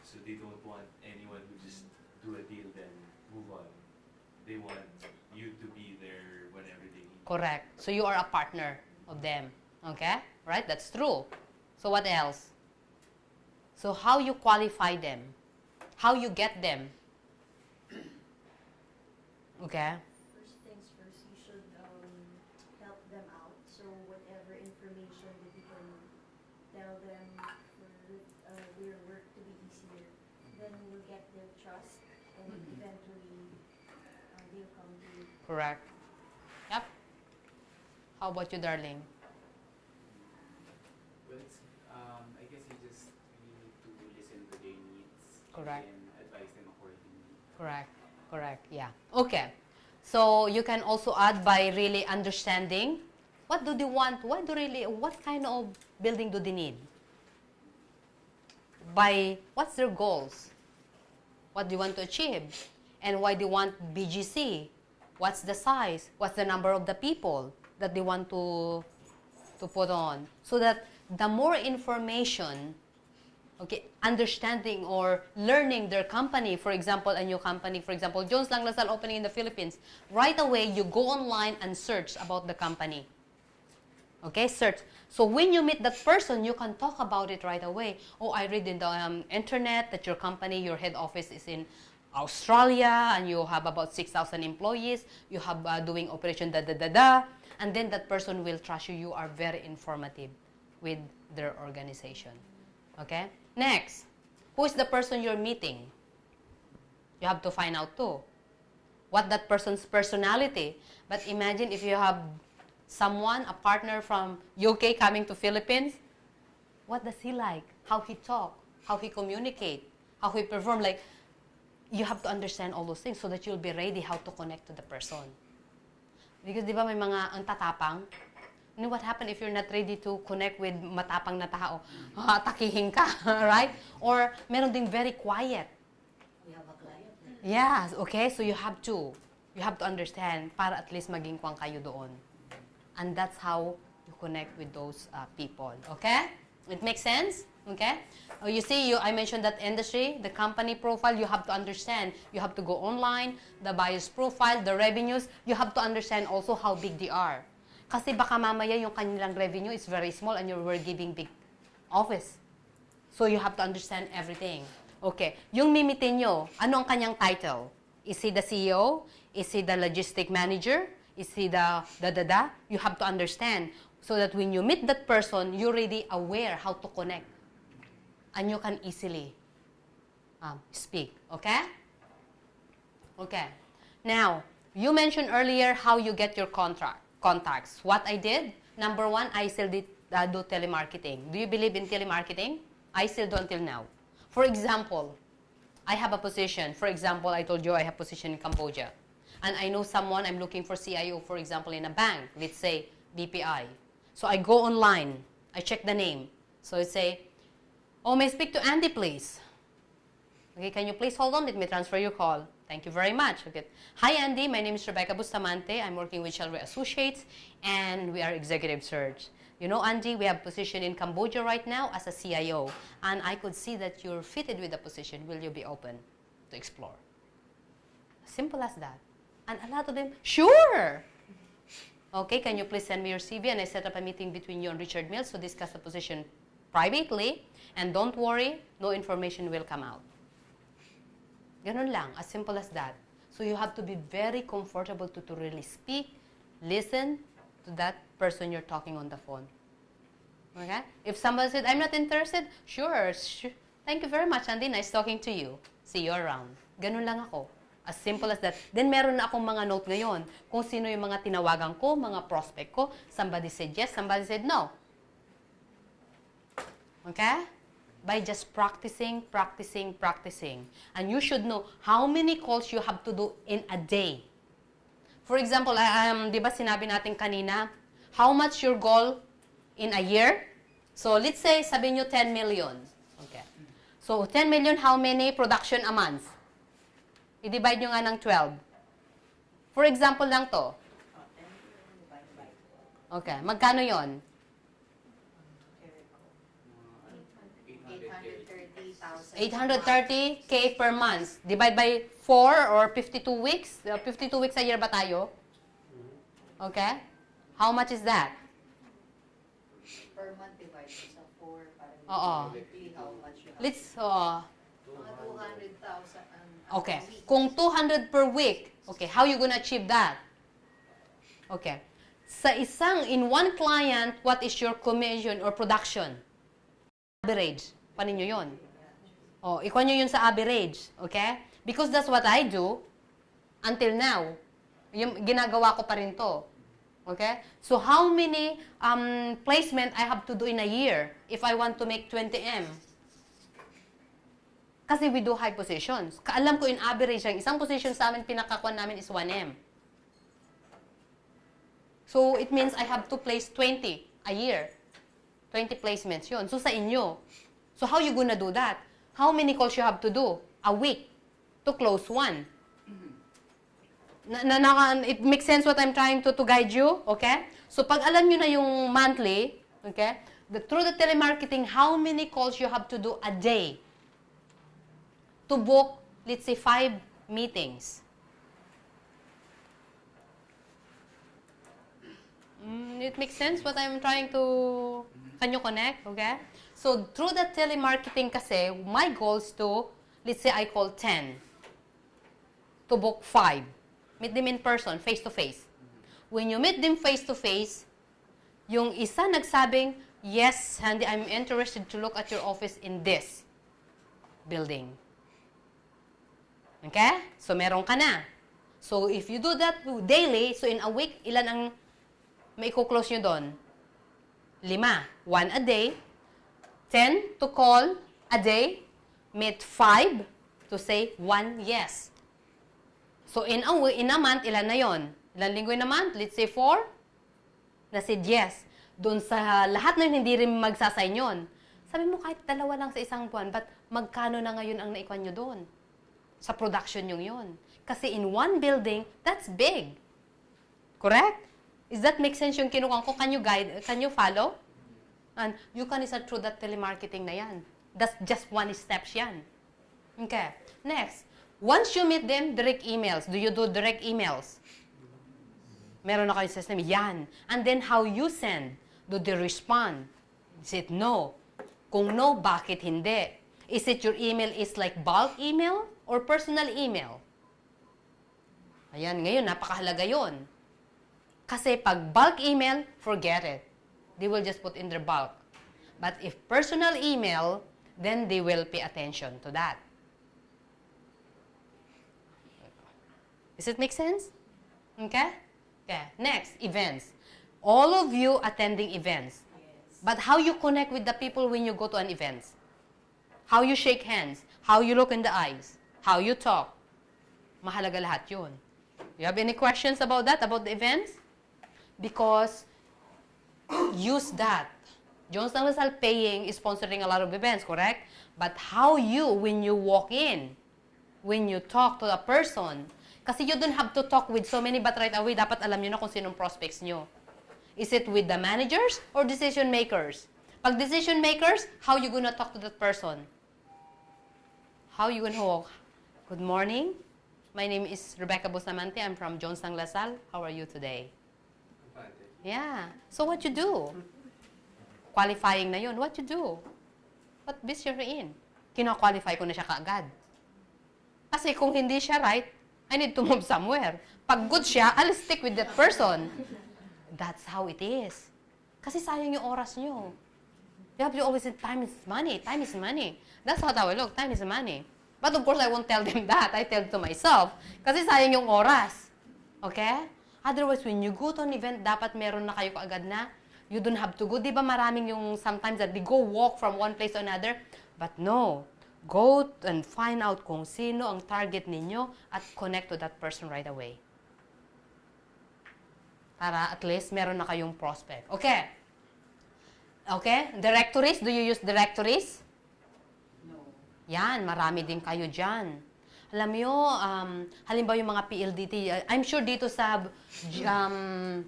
So they don't want anyone who just do a deal then move on. They want you to be there whenever they need. Correct. So you are a partner of them. Okay? Right? That's true. So what else? So how you qualify them? How you get them? Okay? First things first, you should help them out. So whatever information that you can tell them for their work to be easier, then you'll get their trust, and eventually they'll come to you. Correct. Yep. How about you, darling? Well, it's, I guess you just really need to listen to their needs. Correct. And advise them accordingly. Correct. Correct. Yeah. Okay. So you can also add by really understanding what do they want, what kind of building do they need? By what's their goals? What do you want to achieve? And why do you want BGC? What's the size? What's the number of the people that they want to put on? So that the more information, okay, understanding or learning their company, for example, a new company, for example, Jones Lang Lasal opening in the Philippines, right away you go online and search about the company. Okay, search. So when you meet that person, you can talk about it right away. Oh, I read in the internet that your company, your head office is in Australia, and you have about 6,000 employees. You have doing operation da-da-da-da. And then that person will trust you. You are very informative with their organization. Okay? Next, who is the person you're meeting? You have to find out too. What that person's personality. But imagine if you have someone, a partner from UK coming to Philippines, what does he like? How he talk? How he communicate? How he perform? Like, you have to understand all those things so that you'll be ready how to connect to the person. Because di ba may mga ang tatapang? You know what happens if you're not ready to connect with matapang na tao? Takihin ka, right? Or meron ding very quiet. We have a client. Yes, okay? So you have to understand para at least maging kwang kayo doon. And that's how you connect with those people, okay? It makes sense? Okay? You see, I mentioned that industry, the company profile, you have to understand. You have to go online, the buyer's profile, the revenues. You have to understand also how big they are. Kasi baka mamaya yung kanilang revenue is very small and you were giving big office. So you have to understand everything. Okay. Yung mimitin nyo, ano ang kanyang title? Is he the CEO? Is he the logistic manager? Is he the da-da-da? You have to understand so that when you meet that person, you're already aware how to connect. And you can easily speak. Okay? Okay. Now, you mentioned earlier how you get your contacts. What I did, number one, I still do telemarketing. Do you believe in telemarketing? I still do until now. For example, I have a position. For example, I told you I have position in Cambodia. And I know someone, I'm looking for CIO, for example, in a bank. Let's say BPI. So I go online. I check the name. So I say, oh, may I speak to Andy, please? Okay, can you please hold on? Let me transfer your call. Thank you very much. Okay. Hi, Andy. My name is Rebecca Bustamante. I'm working with Shelby Associates, and we are executive search. You know, Andy, we have position in Cambodia right now as a CIO, and I could see that you're fitted with the position. Will you be open to explore? Simple as that. And a lot of them, sure. Okay, can you please send me your CV? And I set up a meeting between you and Richard Mills to discuss the position privately. And don't worry, no information will come out. Ganun lang, as simple as that. So you have to be very comfortable to really speak, listen to that person you're talking on the phone. Okay? If somebody said, I'm not interested, sure. Thank you very much, Andy. Nice talking to you. See you around. Ganun lang ako. As simple as that. Then meron na akong mga note ngayon kung sino yung mga tinawagan ko, mga prospect ko. Somebody said yes, somebody said no. Okay? By just practicing. And you should know how many calls you have to do in a day. For example, di ba sinabi natin kanina, how much your goal in a year? So, let's say, sabi nyo 10 million. Okay. So, 10 million, how many production a month? I-divide nyo nga ng 12. For example lang to. Okay. Magkano yon? 830K per month. Divide by 4 or 52 weeks. 52 weeks a year ba tayo? Okay? How much is that? Per month divided sa 4 para Oo. weekly how much you have. Let's, Mga 200,000 okay. Kung 200 per week, okay, how you gonna achieve that? Okay. Sa in one client, what is your commission or production? Average. Paano nyo yun? Oh, ikuha nyo yun sa average. Okay? Because that's what I do until now. Yung ginagawa ko pa rin to. Okay? So, how many placement I have to do in a year if I want to make 20M? Kasi we do high positions. Kaalam ko in average, ang isang position sa amin, pinakakuan namin is 1M. So, it means I have to place 20 a year. 20 placements yun. So, sa inyo. So, how you gonna do that? How many calls you have to do a week to close one? It makes sense what I'm trying to guide you, okay? So, pag alam nyo na yung monthly, okay, through the telemarketing, how many calls you have to do a day to book, let's say, 5 meetings? It makes sense what I'm trying to, can you connect, okay? So, through the telemarketing kasi, my goal is to, let's say I call 10, to book 5. Meet them in person, face-to-face. When you meet them face-to-face, yung isa nagsabing, yes, Handy, I'm interested to look at your office in this building. Okay? So, meron ka na. So, if you do that daily, so in a week, ilan ang may close nyo doon? 5. 1 a day. 10 to call a day, meet 5 to say 1 yes. So, in a month, ilan na yon? Ilan linggo in a month? Let's say 4. Na said yes. Doon sa lahat na hindi rin magsasign yun. Sabi mo, kahit 2 lang sa isang buwan, but magkano na ngayon ang naikwan nyo doon? Sa production yung yun. Kasi in one building, that's big. Correct? Does that make sense yung kinukuha ko? Can you guide? Can you follow? And you can start through that telemarketing na yan. That's just one step yan. Okay. Next. Once you meet them, direct emails. Do you do direct emails? Meron na kayo system. Yan. And then how you send. Do they respond? Is it no? Kung no, bakit hindi? Is it your email is like bulk email or personal email? Ayan, ngayon, napakahalaga yun. Kasi pag bulk email, forget it. They will just put in their bulk. But if personal email, then they will pay attention to that. Does it make sense? Okay? Okay. Next, events. All of you attending events. Yes. But how you connect with the people when you go to an event? How you shake hands? How you look in the eyes? how you talk. Mahalaga lahat yun. You have any questions about that, about the events? Because use that. Jones Lang Lasal paying is sponsoring a lot of events, correct? But how you, when you walk in, when you talk to a person, kasi you don't have to talk with so many, but right away, dapat alam nyo na kung sinong prospects nyo. Is it with the managers or decision makers? Pag decision makers, how you gonna talk to that person? How you gonna walk? Good morning. My name is Rebecca Bustamante. I'm from Jones Lang Lasal. How are you today? Fine, thank you. Yeah. So what you do? Qualifying na yun. What you do? What business you're in? Kina-qualify ko na siya kaagad. Kasi kung hindi siya right, I need to move somewhere. Pag good siya, I'll stick with that person. That's how it is. Kasi sayang yung oras nyo. You have to always say, time is money. Time is money. That's how I look. Time is money. But of course, I won't tell them that. I tell it to myself. Kasi sayang yung oras. Okay? Otherwise, when you go to an event, dapat meron na kayo kaagad na. You don't have to go. Di ba maraming yung sometimes that they go walk from one place to another? But no. Go and find out kung sino ang target ninyo at connect to that person right away. Para at least meron na kayong prospect. Okay? Okay? Directories? Do you use directories? No. Yan, marami din kayo dyan. Alam nyo, halimbawa yung mga PLDT, I'm sure dito sa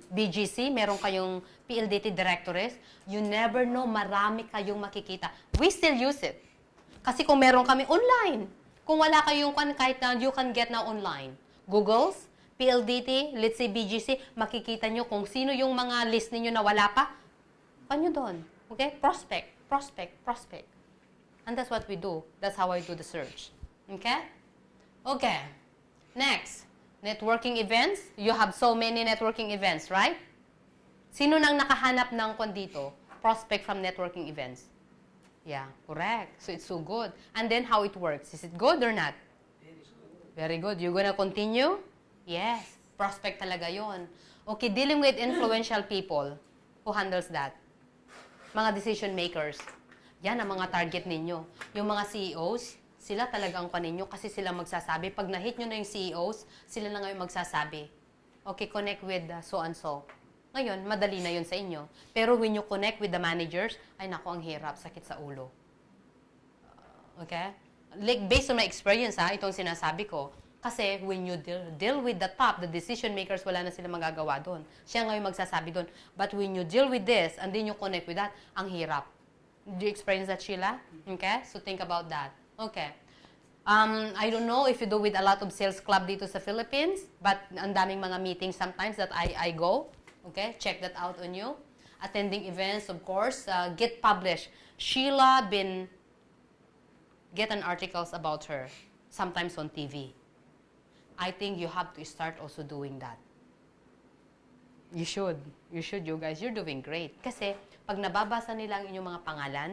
BGC, meron kayong PLDT directories. You never know, marami kayong makikita. We still use it. Kasi kung meron kami online, kung wala kayong kahit na you can get na online. Google's, PLDT, let's say BGC, makikita nyo kung sino yung mga list ninyo na wala pa. Panyo doon. Okay? Prospect, prospect, prospect. And that's what we do. That's how I do the search. Okay? Okay. Next. Networking events. You have so many networking events, right? Sino nang nakahanap ng dito? Prospect from networking events. Yeah, correct. So it's so good. And then how it works. Is it good or not? Very good. You're gonna continue? Yes. Prospect talaga yon. Okay, dealing with influential people. Who handles that? Mga decision makers. Yan ang mga target ninyo. Yung mga CEOs, sila talagang paninyo kasi sila magsasabi. Pag na-hit nyo na yung CEOs, sila na ngayon magsasabi. Okay, connect with so and so. Ngayon, madali na yun sa inyo. Pero when you connect with the managers, ay nako, ang hirap, sakit sa ulo. Okay? Like, based on my experience, itong sinasabi ko. Kasi when you deal with the top, the decision makers, wala na sila magagawa doon. Siya ngayon magsasabi doon. But when you deal with this, and then you connect with that, ang hirap. Do you experience that, Sheila? Okay? So think about that. Okay. I don't know if you do with a lot of sales club dito sa Philippines, but ang daming mga meetings sometimes that I go. Okay? Check that out on you. Attending events, of course. Get published. Sheila get an articles about her, sometimes on TV. I think you have to start also doing that. You should. You should, you guys. You're doing great. Kasi, pag nababasa nila ang inyong mga pangalan,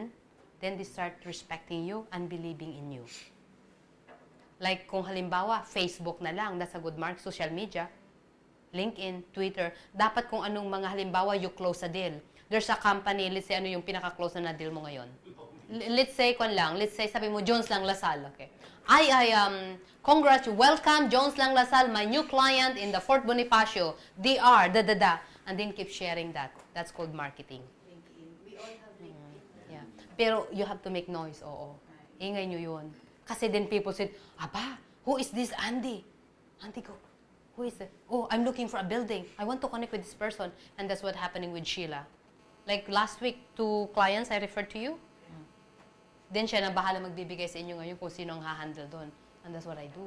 then they start respecting you and believing in you. Like, kung halimbawa, Facebook na lang, that's a good mark, social media, LinkedIn, Twitter, dapat kung anong mga halimbawa, you close a deal. There's a company, let's say, ano yung pinaka-close na deal mo ngayon? Let's say, let's say, sabi mo, Jones Lang Lasal, okay? Welcome, Jones Lang Lasal, my new client in the Fort Bonifacio, DR, and then keep sharing that. That's called marketing. LinkedIn. We all have LinkedIn. Yeah. Pero you have to make noise, oo. Ingay nyo yun. Kasi then people said, Aba, who is this Andy? Andy go, who is it? Oh, I'm looking for a building. I want to connect with this person. And that's what's happening with Sheila. Like last week, 2 clients I referred to you. Then siya na bahala magbibigay sa inyo ngayon kung sino ang ha-handle doon. And that's what I do.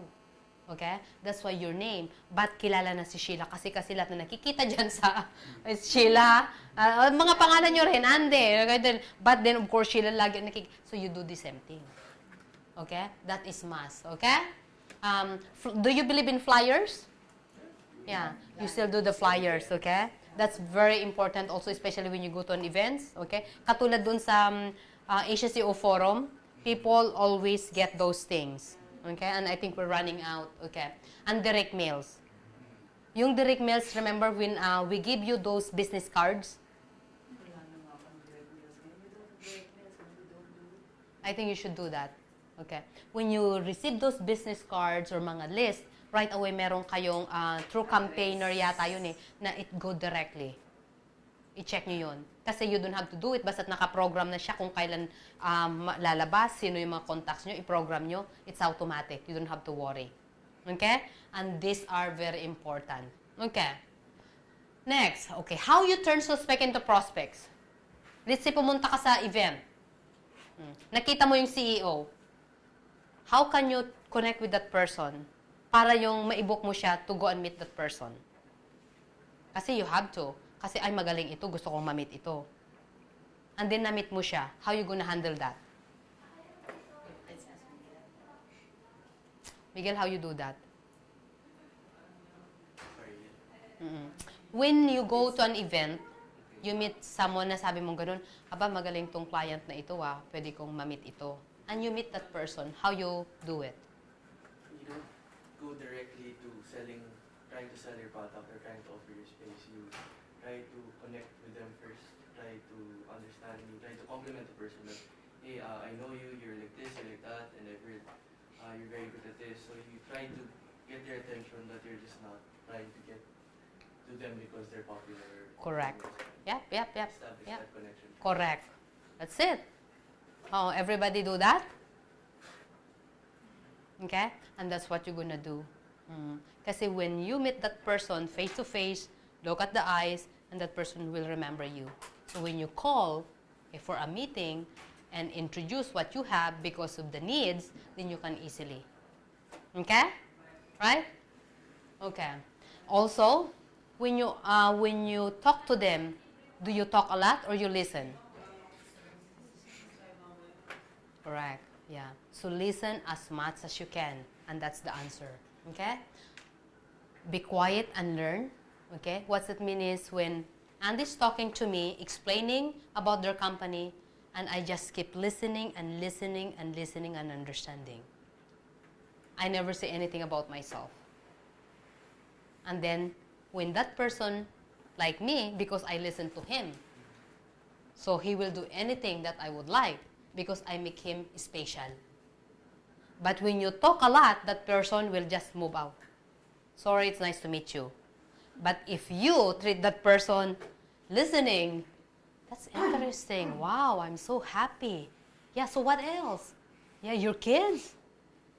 Okay? That's why your name. But kilala na si Sheila kasi lahat na nakikita dyan sa Sheila. Mga pangalan nyo rin, Andy. Okay? But then, of course, Sheila lagi nakikita. So you do the same thing. Okay? That is must. Okay? Do you believe in flyers? Yeah. You still do the flyers. Okay? That's very important also, especially when you go to an events. Okay? Katulad dun sa Asia CO Forum, people always get those things. Okay? And I think we're running out. Okay? And direct mails. Yung direct mails, remember when we give you those business cards? I think you should do that. Okay. When you receive those business cards or mga list, right away meron kayong through campaigner yata yun eh, na it go directly. I-check nyo yun. Kasi you don't have to do it, basta't nakaprogram na siya kung kailan lalabas, sino yung mga contacts nyo, i-program nyo, it's automatic. You don't have to worry. Okay? And these are very important. Okay. Next, okay, how you turn suspect into prospects. Let's say pumunta ka sa event. Nakita mo yung CEO. How can you connect with that person para yung ma-book mo siya to go and meet that person? Kasi you have to. Kasi ay magaling ito, gusto kong ma-meet ito. And then na-meet mo siya. How you gonna handle that? Miguel, how you do that? When you go to an event, you meet someone na sabi mong ganun, aba, magaling tong client na ito pwede kong ma-meet ito. And you meet that person, how you do it? You don't go directly to trying to sell your product or trying to offer your space. You try to connect with them first, try to understand you, try to compliment the person that, hey, I know you, you're like this, you're like that, and I've heard you're very good at this. So you try to get their attention that you're just not trying to get to them because they're popular. Correct. Yep. Establish Yep. that connection. Correct. That's it. Oh, everybody do that? Okay? And that's what you're gonna do. Kasi when you meet that person face to face, look at the eyes, and that person will remember you. So when you call for a meeting and introduce what you have because of the needs, then you can easily. Okay? Right? Okay. Also, when you talk to them, do you talk a lot or you listen? Correct. Yeah. So listen as much as you can, and that's the answer. Okay? Be quiet and learn. Okay? What it means is when Andy's talking to me, explaining about their company, and I just keep listening and listening and listening and understanding. I never say anything about myself. And then when that person, like me, because I listen to him, so he will do anything that I would like because I make him special. But when you talk a lot, that person will just move out. Sorry, it's nice to meet you. But if you treat that person listening, that's interesting. Wow, I'm so happy. Yeah, so what else? Yeah, your kids?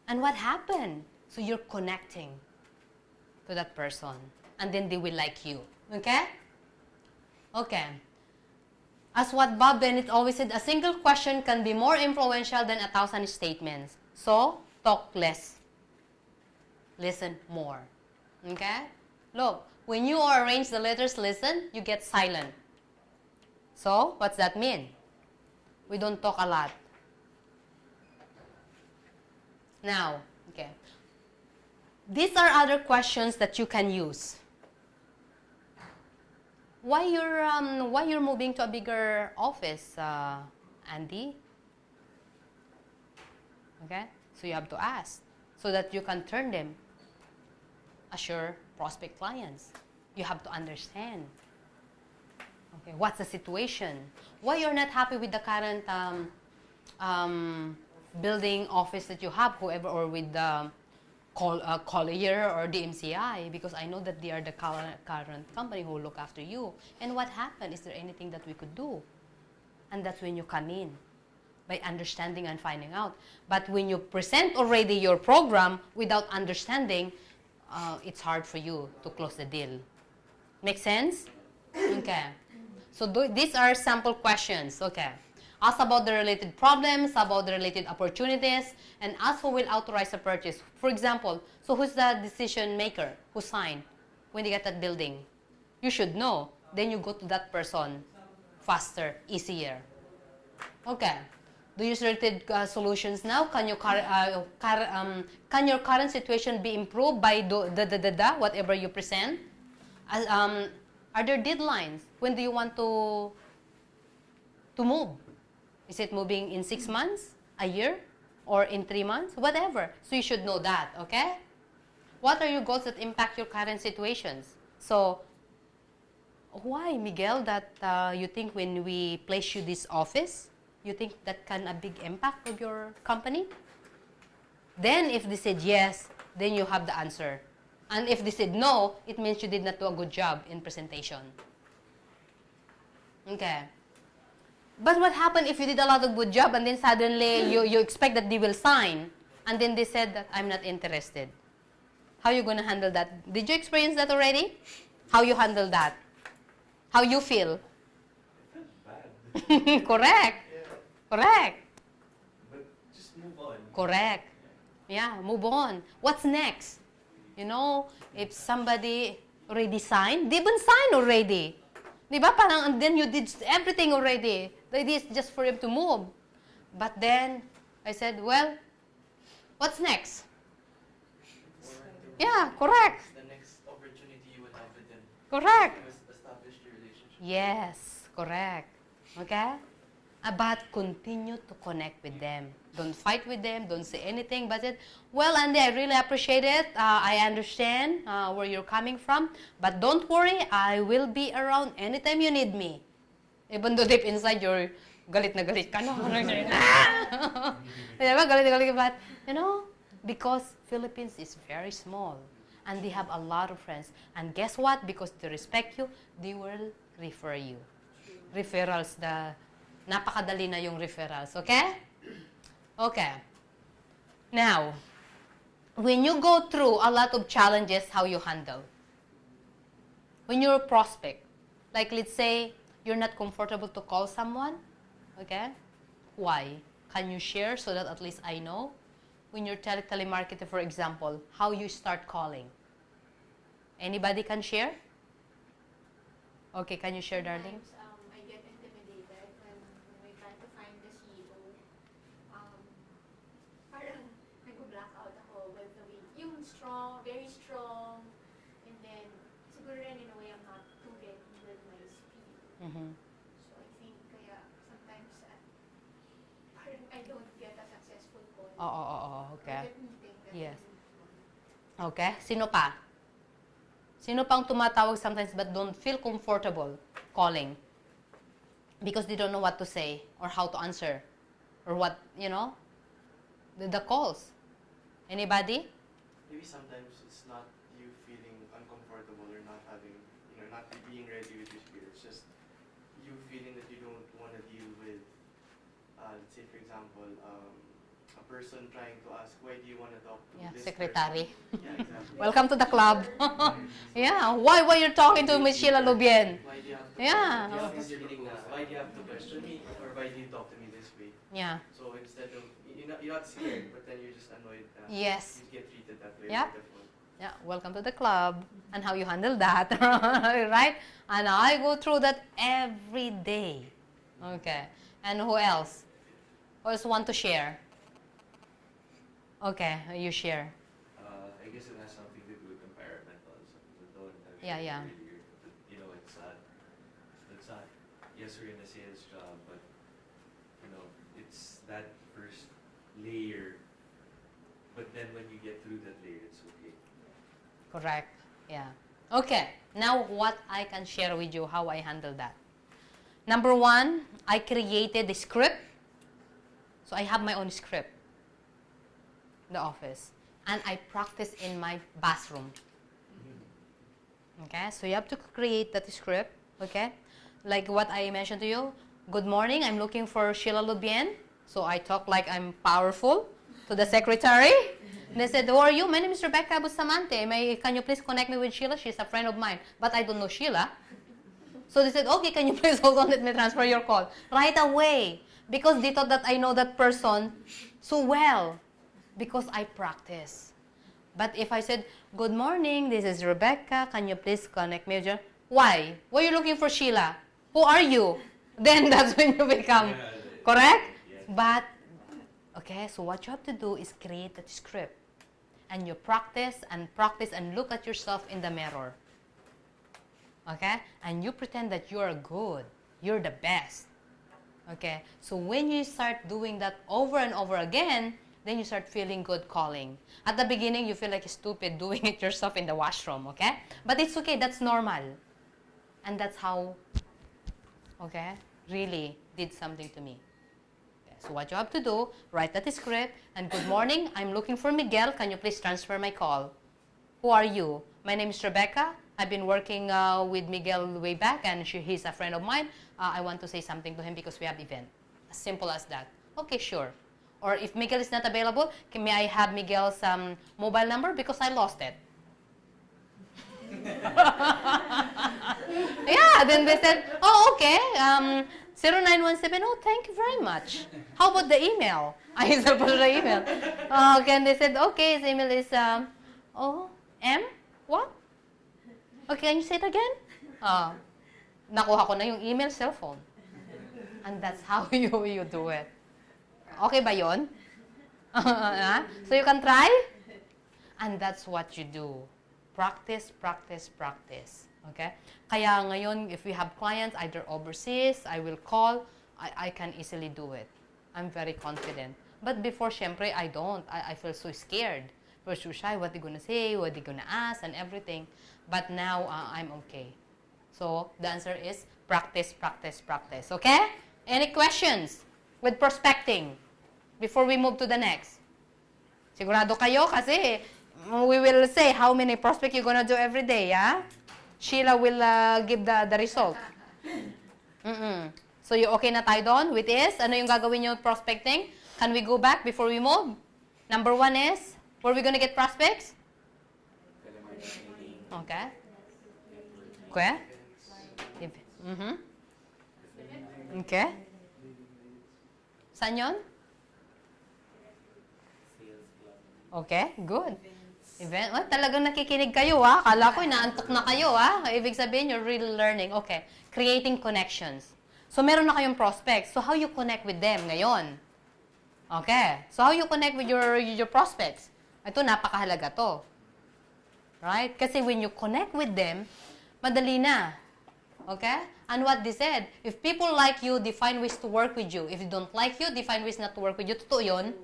And what happened? So you're connecting to that person. And then they will like you. Okay? Okay. As what Bob Bennett always said, a single question can be more influential than 1,000 statements. So, talk less. Listen more. Okay? Look, when you arrange the letters listen, you get silent. So, what's that mean? We don't talk a lot. Now, okay. These are other questions that you can use. Why you're moving to a bigger office, Andy? Okay, so you have to ask so that you can turn them as your prospect clients. You have to understand. Okay, what's the situation? Why you're not happy with the current building office that you have, whoever, or with the Collier or the MCI, because I know that they are the current company who look after you. And what happened? Is there anything that we could do? And that's when you come in, by understanding and finding out. But when you present already your program without understanding, it's hard for you to close the deal. Make sense? Okay. So these are sample questions. Okay. Ask about the related problems, about the related opportunities, and ask who will authorize the purchase. For example, so who's the decision maker who signed when they get that building? You should know. Then you go to that person faster, easier. Okay. Do you use related solutions now? Can your current situation be improved by whatever you present? Are there deadlines? When do you want to move? Is it moving in 6 months, a year, or in 3 months? Whatever. So you should know that, okay? What are your goals that impact your current situations? So, why, Miguel, that you think when we place you this office, you think that can a big impact of your company? Then, if they said yes, then you have the answer. And if they said no, it means you did not do a good job in presentation. Okay. But what happened if you did a lot of good job and then suddenly you expect that they will sign and then they said that I'm not interested? How are you going to handle that? Did you experience that already? How you handle that? How you feel? I felt bad. Correct. Yeah. Correct. But just move on. Correct. Yeah, move on. What's next? You know, if somebody already signed, they even signed already. Diba? Parang, and then you did everything already. The idea is just for him to move. But then, I said, well, what's next? Yeah, correct. The next opportunity you will have with them. Correct. You must establish the relationship. Yes, correct. Okay? But continue to connect with them. Don't fight with them. Don't say anything. But it, well, Andy, I really appreciate it. I understand where you're coming from. But don't worry. I will be around anytime you need me. Even though deep inside you're galit na galit ka. No? Diba? Galit na galit ka. But, you know, because Philippines is very small. And they have a lot of friends. And guess what? Because they respect you, they will refer you. Referrals, napakadali na yung referrals, okay? Okay. Now, when you go through a lot of challenges, how you handle? When you're a prospect, like let's say you're not comfortable to call someone, okay? Why? Can you share so that at least I know? When you're telemarketer, for example, how you start calling? Anybody can share? Okay, can you share, darling? I get intimidated when we try to find the CEO. Parang nag-blackout ako with the way, yung strong, very strong, and then siguro rin in a way I'm not too ready with my speed. Mm-hmm. So I think kaya sometimes parang I don't get a successful call. Okay. I get meeting that Yes. I need one. Okay, sino pa? Sino pang tumatawag sometimes but don't feel comfortable calling? Because they don't know what to say or how to answer. Or what, you know, the calls. Anybody? Maybe sometimes it's not you feeling uncomfortable or not having, not being ready with your spirit. It's just you feeling that you don't want to deal with, let's say for example, a person trying to ask, why do you want to talk to Yeah, this secretary. person? Yeah, exactly. Welcome to the club. Yeah, why you're talking to Miss Sheila Lubien? Why do you have to, Yeah. why do you have this feeling na, why do you have to question me or why do you talk to me this way? Yeah. So instead of, you're not scared, but then you're just annoyed that Yes. you get treated that way. Yeah. by the phone. Yeah, welcome to the club. And how you handle that, right? And I go through that every day. Okay. And who else? Who else want to share? Okay, you share. I guess it has something to do with environmental. So Yeah, yeah. Earlier, but, it's not. Yes, we're in a sales job, but it's that first layer. But then when you get through that layer, it's okay. Correct. Yeah. Okay. Now what I can share with you how I handle that. Number one, I created a script. So I have my own script. The office. And I practice in my bathroom. Okay, so you have to create that script, okay? Like what I mentioned to you, good morning, I'm looking for Sheila Lubien. So I talk like I'm powerful to the secretary. And they said, who are you? My name is Rebecca Bustamante. Can you please connect me with Sheila? She's a friend of mine. But I don't know Sheila. So they said, okay, can you please hold on, let me transfer your call. Right away. Because they thought that I know that person so well. Because I practice. But if I said, good morning, this is Rebecca, can you please connect me with you? Why? Why are you looking for Sheila? Who are you? Then that's when you become, correct? Yes. But, okay, so what you have to do is create that script. And you practice and look at yourself in the mirror. Okay? And you pretend that you are good. You're the best. Okay? So when you start doing that over and over again, then you start feeling good calling. At the beginning, you feel like stupid doing it yourself in the washroom, okay? But it's okay, that's normal. And that's how, okay, really did something to me. Okay, So what you have to do, write that script, and good morning, I'm looking for Miguel. Can you please transfer my call? Who are you? My name is Rebecca. I've been working with Miguel way back, and he's a friend of mine. I want to say something to him because we have event. As simple as that. Okay, sure. Or if Miguel is not available, may I have Miguel's mobile number because I lost it. Yeah, then they said, oh, okay, 0917, oh, thank you very much. How about the email? I said, put the email. Okay, and they said, okay, his email is, what? Okay, can you say it again? Nakuha ko na yung email, cellphone. And that's how you do it. Okay ba yun? So you can try? And that's what you do. Practice, practice, practice. Okay? Kaya ngayon, if we have clients either overseas, I will call, I can easily do it. I'm very confident. But before, syempre, I don't. I feel so scared. I feel so shy. What they gonna say? What they gonna ask? And everything. But now, I'm okay. So, the answer is practice, practice, practice. Okay? Any questions with prospecting before we move to the next? Sigurado kayo kasi we will say how many prospects you're gonna do every day, yeah? Sheila will give the result. So, you okay na tayo doon with is? Ano yung gagawin nyo prospecting? Can we go back before we move? Number 1 is, where are we gonna get prospects? Okay. Okay. Okay. Saan yun? Okay, good. Event. Well, talagang nakikinig kayo, ha? Kala ko, inaantok na kayo, ha? Ibig sabihin, you're really learning. Okay. Creating connections. So, meron na kayong prospects. So, how you connect with them ngayon? Okay. So, how you connect with your prospects? Ito, napakahalaga to. Right? Kasi when you connect with them, madali na. Okay? And what they said, if people like you, they find ways to work with you. If they don't like you, they find ways not to work with you. Totoo yun?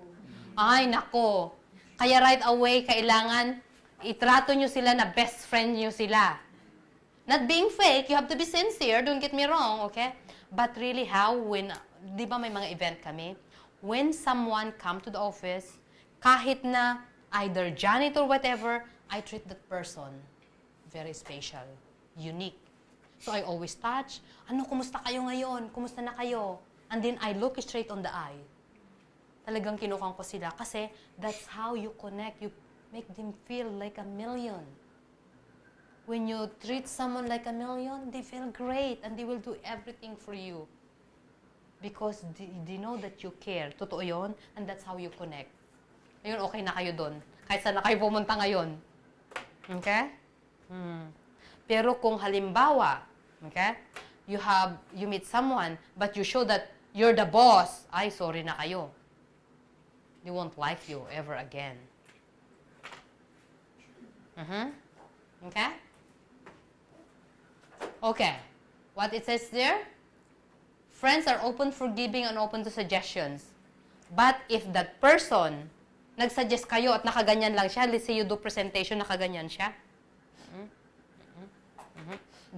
Ay, nako. Kaya right away, kailangan itrato nyo sila na best friend nyo sila. Not being fake, you have to be sincere, don't get me wrong, okay? But really how, when, di ba may mga event kami? When someone come to the office, kahit na either janitor or whatever, I treat that person very special, unique. So I always touch, kumusta kayo ngayon? Kumusta na kayo? And then I look straight on the eye. Talagang kinukang ko sila kasi that's how you connect. You make them feel like a million. When you treat someone like a million, they feel great and they will do everything for you. Because they know that you care. Totoo yun? And that's how you connect. Ayun, okay na kayo doon. Kahit saan na kayo pumunta ngayon. Okay? Pero kung halimbawa, okay, you meet someone, but you show that you're the boss, ay, sorry na kayo. They won't like you ever again. Okay? Okay. What it says there? Friends are open for giving and open to suggestions. But if that person nag-suggest kayo at nakaganyan lang siya, let's say you do presentation, nakaganyan siya,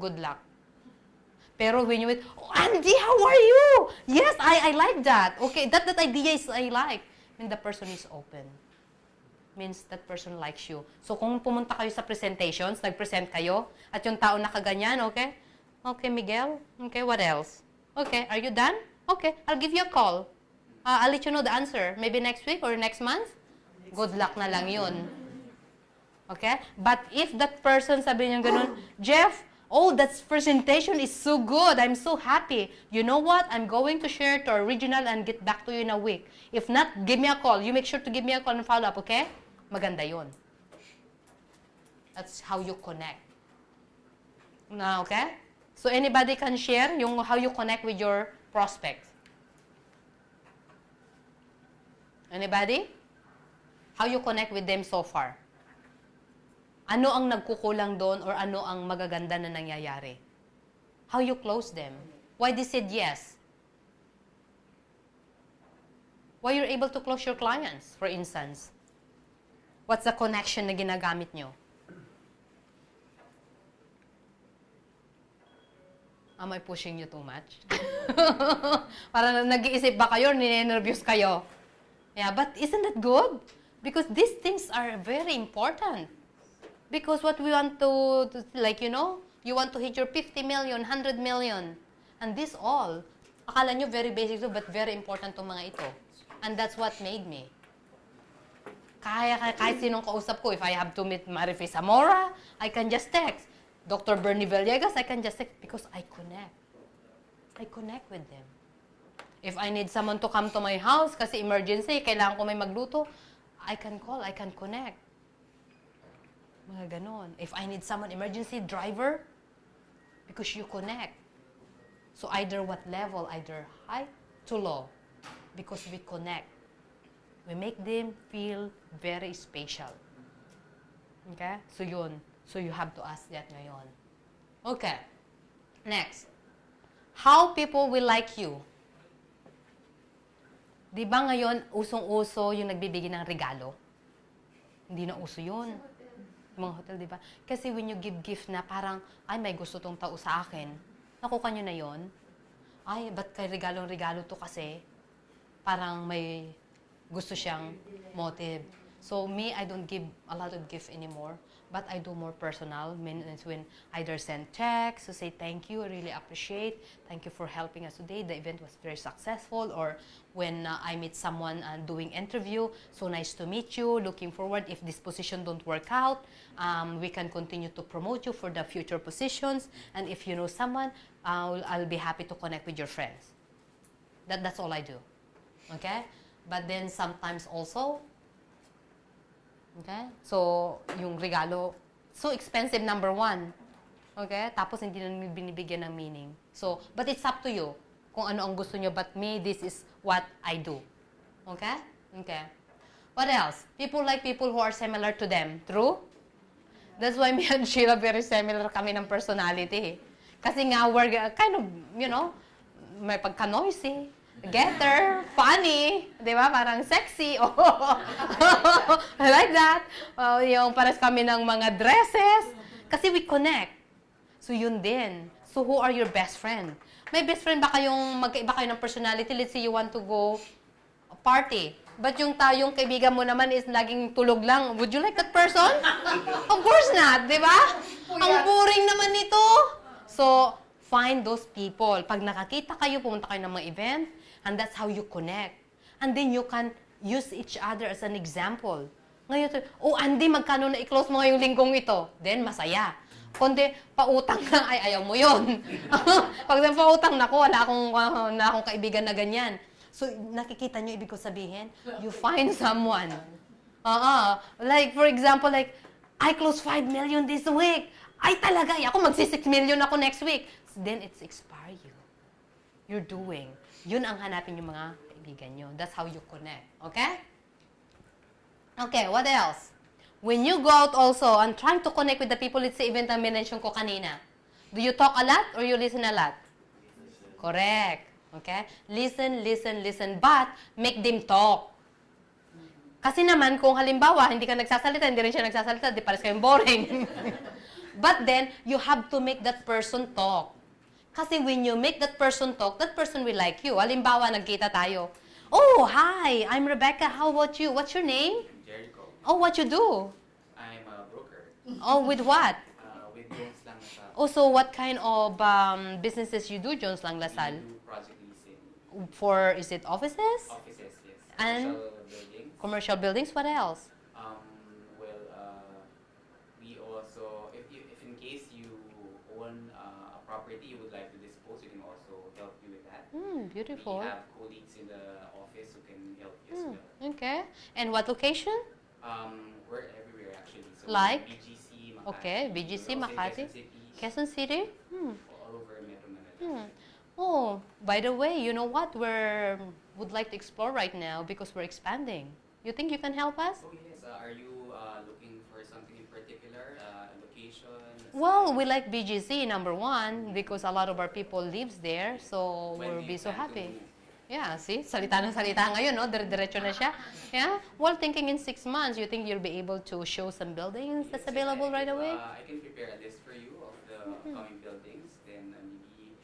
good luck. Pero when you wait, oh, Andy, how are you? Yes, I like that. Okay, that idea is I like. I mean, the person is open. Means that person likes you. So, kung pumunta kayo sa presentations, nag-present kayo, at yung tao nakaganyan, okay? Okay, Miguel. Okay, what else? Okay, are you done? Okay, I'll give you a call. I'll let you know the answer. Maybe next week or next month? Good luck na lang yun. Okay? But if that person sabi niya ganun, Jeff, oh, that presentation is so good. I'm so happy. You know what? I'm going to share it to our regional and get back to you in a week. If not, give me a call. You make sure to give me a call and follow up, okay? Maganda yun. That's how you connect. Na, okay? So anybody can share yung how you connect with your prospects. Anybody? How you connect with them so far? Ano ang nagkukulang doon or ano ang magaganda na nangyayari? How you close them? Why they said yes? Why you're able to close your clients, for instance? What's the connection na ginagamit nyo? Am I pushing you too much? Parang nag-iisip ba kayo, ninenervyos kayo? Yeah, but isn't that good? Because these things are very important. Because what we want to like, you know, you want to hit your 50 million, 100 million. And this all, akala nyo very basic to, but very important to mga ito. And that's what made me. Kahit sinong kausap ko, if I have to meet Marife Zamora, I can just text. Dr. Bernie Villegas, I can just text because I connect. I connect with them. If I need someone to come to my house kasi emergency, kailangan ko may magluto, I can call, I can connect. Mga ganon. If I need someone, emergency driver, because you connect. So either what level, either high to low, because we connect. We make them feel very special. Okay? So yun. So you have to ask that ngayon. Okay. Next. How people will like you. Di ba ngayon, usong-uso yung nagbibigay ng regalo? Hindi na uso yun. Mga hotel, di ba? Kasi when you give gift na parang, ay, may gusto tong tao sa akin. Nakuha nyo na yon. Ay, ba't kay regalong-regalo to kasi? Parang may gusto siyang motive. So me, I don't give a lot of gift anymore, but I do more personal. When either send text to say thank you, I really appreciate. Thank you for helping us today. The event was very successful. Or when I meet someone doing interview, so nice to meet you. Looking forward if this position don't work out, we can continue to promote you for the future positions. And if you know someone, I'll be happy to connect with your friends. That's all I do. Okay? But then sometimes also, okay? So, yung regalo, so expensive, number one. Okay? Tapos hindi na binibigyan ng meaning. So, but it's up to you kung ano ang gusto nyo. But me, this is what I do. Okay? Okay. What else? People like people who are similar to them. True? That's why me and Sheila very similar kami ng personality. Kasi nga, we're kind of, you know, may pagka-noisy, getter, funny, di ba? Parang sexy. Oh. I like that. Yung pares kami ng mga dresses. Kasi we connect. So yun din. So who are your best friend? May best friend ba kayong magkaiba kayo ng personality? Let's say you want to go party. But yung tayong kaibigan mo naman is laging tulog lang. Would you like that person? Of course not, di ba? Ang boring naman nito. So, find those people. Pag nakakita kayo, pumunta kayo ng mga event, and that's how you connect. And then you can use each other as an example. Ngayon, oh Andy, magkano na i-close mo ngayong linggong ito? Then, masaya. Kundi, pautang na, ay ayaw mo yun. Pag pautang na ko, wala akong kaibigan na ganyan. So, nakikita nyo ibig ko sabihin? You find someone. Like, for example, like, I close 5 million this week. Ay talaga, ako magsi-6 million ako next week. So, then, it's expire you. You're doing. Yun ang hanapin yung mga kaibigan nyo. That's how you connect. Okay? Okay, what else? When you go out also and trying to connect with the people, it's the event na mention ko kanina. Do you talk a lot or you listen a lot? Correct. Okay? Listen, listen, listen. But, make them talk. Kasi naman, kung halimbawa, hindi ka nagsasalita, hindi rin siya nagsasalita, di pares kayong boring. But then, you have to make that person talk. Kasi when you make that person talk, that person will like you. Halimbawa, nagkita tayo. Oh, hi, I'm Rebecca. How about you? What's your name? Jericho. Oh, what you do? I'm a broker. Oh, with what? With Jones Lang Lasal. Oh, so what kind of businesses you do, Jones Lang Lasal? We do project leasing. For, is it offices? Offices, yes. And? Commercial buildings. Commercial buildings? What else? We also, if in case you own a property you would like to dispose, we can also help you with that. Beautiful. We have colleagues in the office who can help you as well. Okay. And what location? We're everywhere actually. So Like? BGC, Makati. Okay, BGC, We're also in Makati. Quezon City, Quezon City? all over Metro Manila. Oh, by the way, you know what? Would like to explore right now because we're expanding. You think you can help us? Oh yes, are you looking for something in particular, location? Well, we like BGC, number one, because a lot of our people lives there, so When we'll do be you so plan to happy. move? Yeah, see? Salita ng salita ngayon, no? Diretso na siya. Yeah? Well, thinking in 6 months, you think you'll be able to show some buildings that's Yes, available right away? I can prepare a list for you of the upcoming buildings, then maybe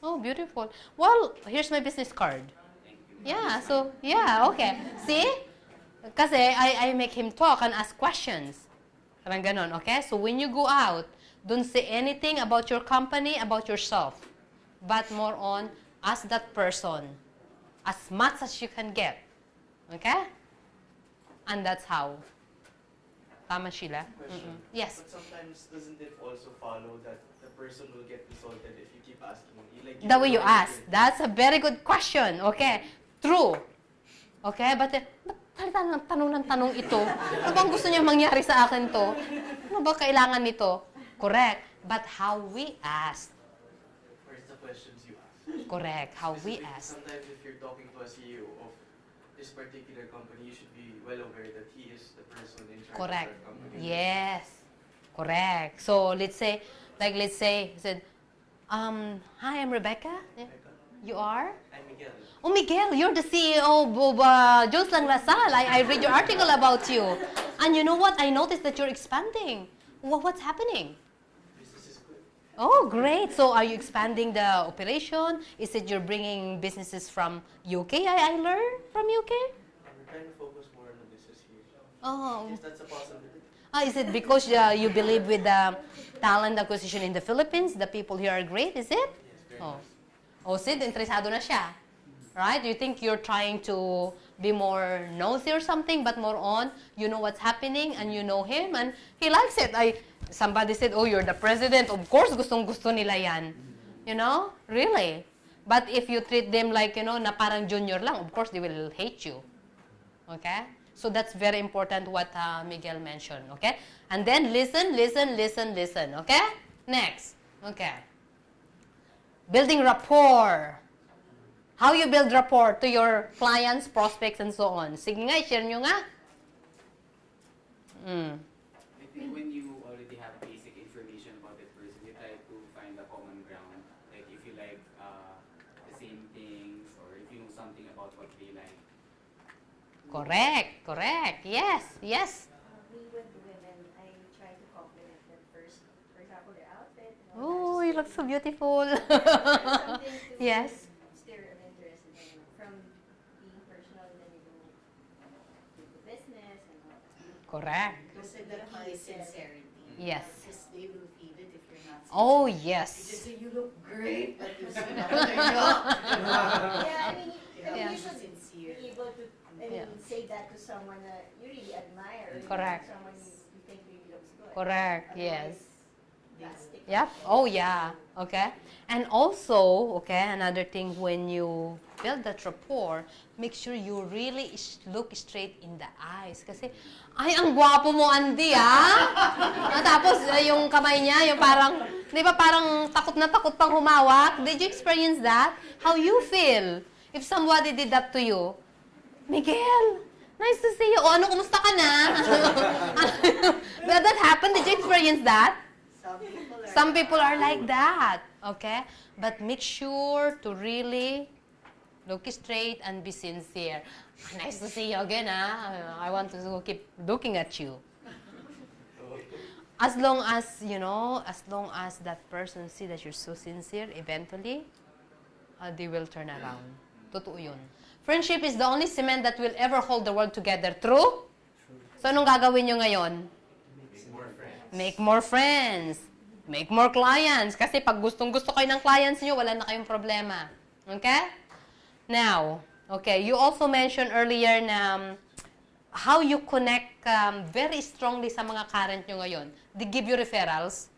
Oh, beautiful. Well, here's my business card. Thank you. Yeah, so, yeah, okay. See? Kasi I make him talk and ask questions. Parang ganon, okay? So when you go out, don't say anything about your company, about yourself. But more on, ask that person as much as you can get. Okay? And that's how. Tama, Sheila? Question. Yes. But sometimes doesn't it also follow that the person will get insulted if you keep asking? Like, The way you don't ask. answer. That's a very good question. Okay? True. Okay? But, ba't tanong ng tanong ito? Ano bang gusto niya mangyari sa akin to? Ano ba kailangan nito? Correct. But how we ask. Where's the questions you ask? Correct. How we Specifically, ask. Sometimes if you're talking to a CEO of this particular company, you should be well aware that he is the person in charge Correct. of that company. Yes. Correct. So, let's say, he said, hi, I'm Rebecca. Yeah. You are? I'm Miguel. Oh, Miguel, you're the CEO of Jones Lang Lasal. I read your article about you. And you know what? I noticed that you're expanding. What's happening? Business is good. Oh, great. So are you expanding the operation? Is it you're bringing businesses from UK? I learned from UK? We're trying to focus more on the business here. Oh. Yes, that's a possibility. Is it because you believe with the talent acquisition in the Philippines? The people here are great, is it? Yes, very Oh. much. Oh, Sid, interesado na siya. Right? You think you're trying to be more nosy or something, but more on, you know what's happening, and you know him, and he likes it. Somebody said, oh, you're the president. Of course, gustong-gusto nila yan. You know? Really. But if you treat them like, na parang junior lang, of course, they will hate you. Okay? So that's very important what Miguel mentioned. Okay? And then listen. Okay? Next. Okay. Building rapport. How you build rapport to your clients, prospects, and so on. Sige nga, share nyo nga. I think when you already have basic information about that person, you try to find a common ground. Like if you like the same things, or if you know something about what they like. Correct. Yes. Me with women, I try to compliment them first. For example, their outfit. Oh, you look so beautiful. Something to Yes. stir an interest in them. From being personal, then you go to the business and all that. Correct. Kasi the key is sincerity. Yes. Because they will feel it if you're not sincere. Oh, You just yes. say, you look great, but you see nothing. Yeah, I mean, Yeah. you should Sincere. be able to, Yeah. say that to someone that you really admire. Or Correct. Someone you think really looks good. Correct, yes. Plastic. Yep. Oh, yeah. Okay. And also, okay, another thing, when you build that rapport, make sure you really look straight in the eyes. Kasi, ay, ang gwapo mo, Andy, Tapos, yung kamay niya, yung parang, di ba parang takot na takot pang humawak? Did you experience that? How you feel if somebody did that to you? Miguel, nice to see you. O, ano, kumusta ka na? That happened? Did you experience that? Some people are like that, okay? But make sure to really look straight and be sincere. Nice to see you again, I want to keep looking at you. As long as, as long as that person see that you're so sincere, eventually, they will turn around. Totoo yun. Friendship is the only cement that will ever hold the world together. True? So, anong gagawin nyo ngayon? Make more friends. Make more friends. Make more clients. Kasi pag gustong-gusto kayo ng clients nyo, wala na kayong problema. Okay? Now, okay, you also mentioned earlier na how you connect very strongly sa mga current nyo ngayon. They give you referrals.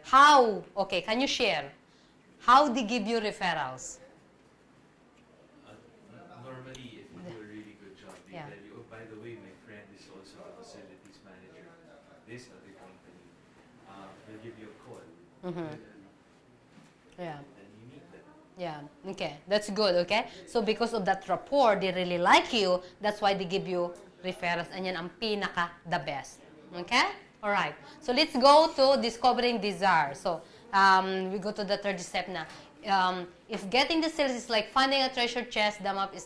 How? Okay, can you share? How they give you referrals? Normally, if you do a really good job, they Yeah. tell you, oh, by the way, my friend is also a facilities manager at this other company. They'll give you a call. Mhm. Yeah. And you meet them. Yeah, okay. That's good, okay? So because of that rapport, they really like you. That's why they give you referrals. And yan ang the best. Okay? Alright. So let's go to discovering desire. So we go to the third step na. If getting the sales is like finding a treasure chest, the map is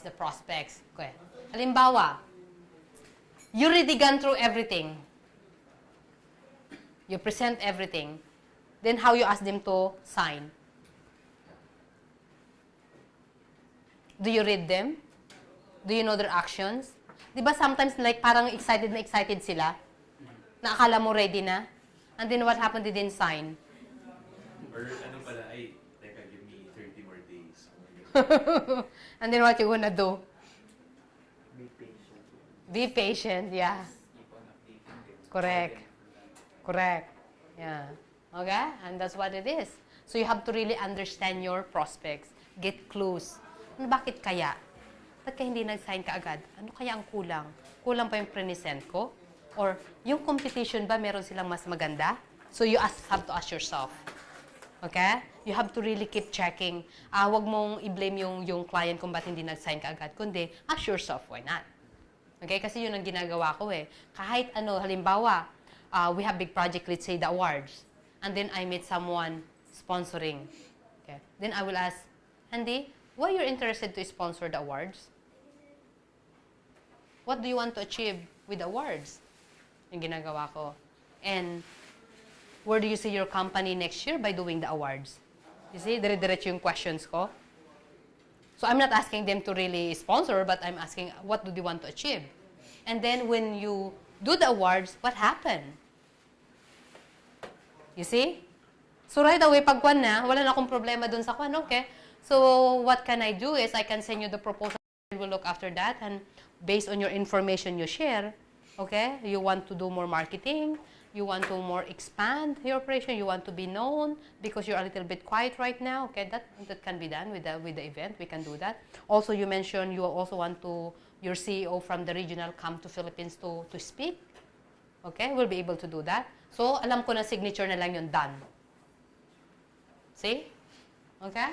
the prospects. Okay. Halimbawa, you already gone through everything. You present everything. Then how you ask them to sign? Do you read them? Do you know their actions? Di ba sometimes like parang excited na excited sila? Na akala mo ready na? And then what happened? They didn't sign. Or ano pala, ay, teka, give me 30 more days. And then what you gonna do? Be patient. Be patient, yeah. Keep on updating them. Correct. Correct. Yeah. Okay? And that's what it is. So you have to really understand your prospects. Get clues. Bakit kaya? Ba't kaya hindi nag-sign ka agad? Ano kaya ang kulang? Kulang pa yung present ko? Or yung competition ba meron silang mas maganda? So you have to ask yourself. Okay? You have to really keep checking. Huwag mong i-blame yung client kung ba't hindi nag-sign ka agad. Kundi, ask yourself, why not? Okay? Kasi yun ang ginagawa ko eh. Kahit ano, halimbawa, we have big project, let's say the awards. And then I meet someone sponsoring. Okay? Then I will ask, Andy, why you're interested to sponsor the awards? What do you want to achieve with the awards? Yung ginagawa ko. And where do you see your company next year by doing the awards? You see, dire-diretso yung questions ko. So I'm not asking them to really sponsor, but I'm asking, what do they want to achieve? And then when you do the awards, what happened? You see? So right away, pag kwan na, wala na akong problema dun sa kwan, okay? So what can I do is I can send you the proposal. We'll look after that. And based on your information you share, okay, you want to do more marketing, you want to more expand your operation, you want to be known because you're a little bit quiet right now, okay, that can be done with the event. We can do that. Also, you mentioned you also want to, your CEO from the regional come to Philippines to speak. Okay, we'll be able to do that. So, alam ko na signature na lang yun, done. See? Okay?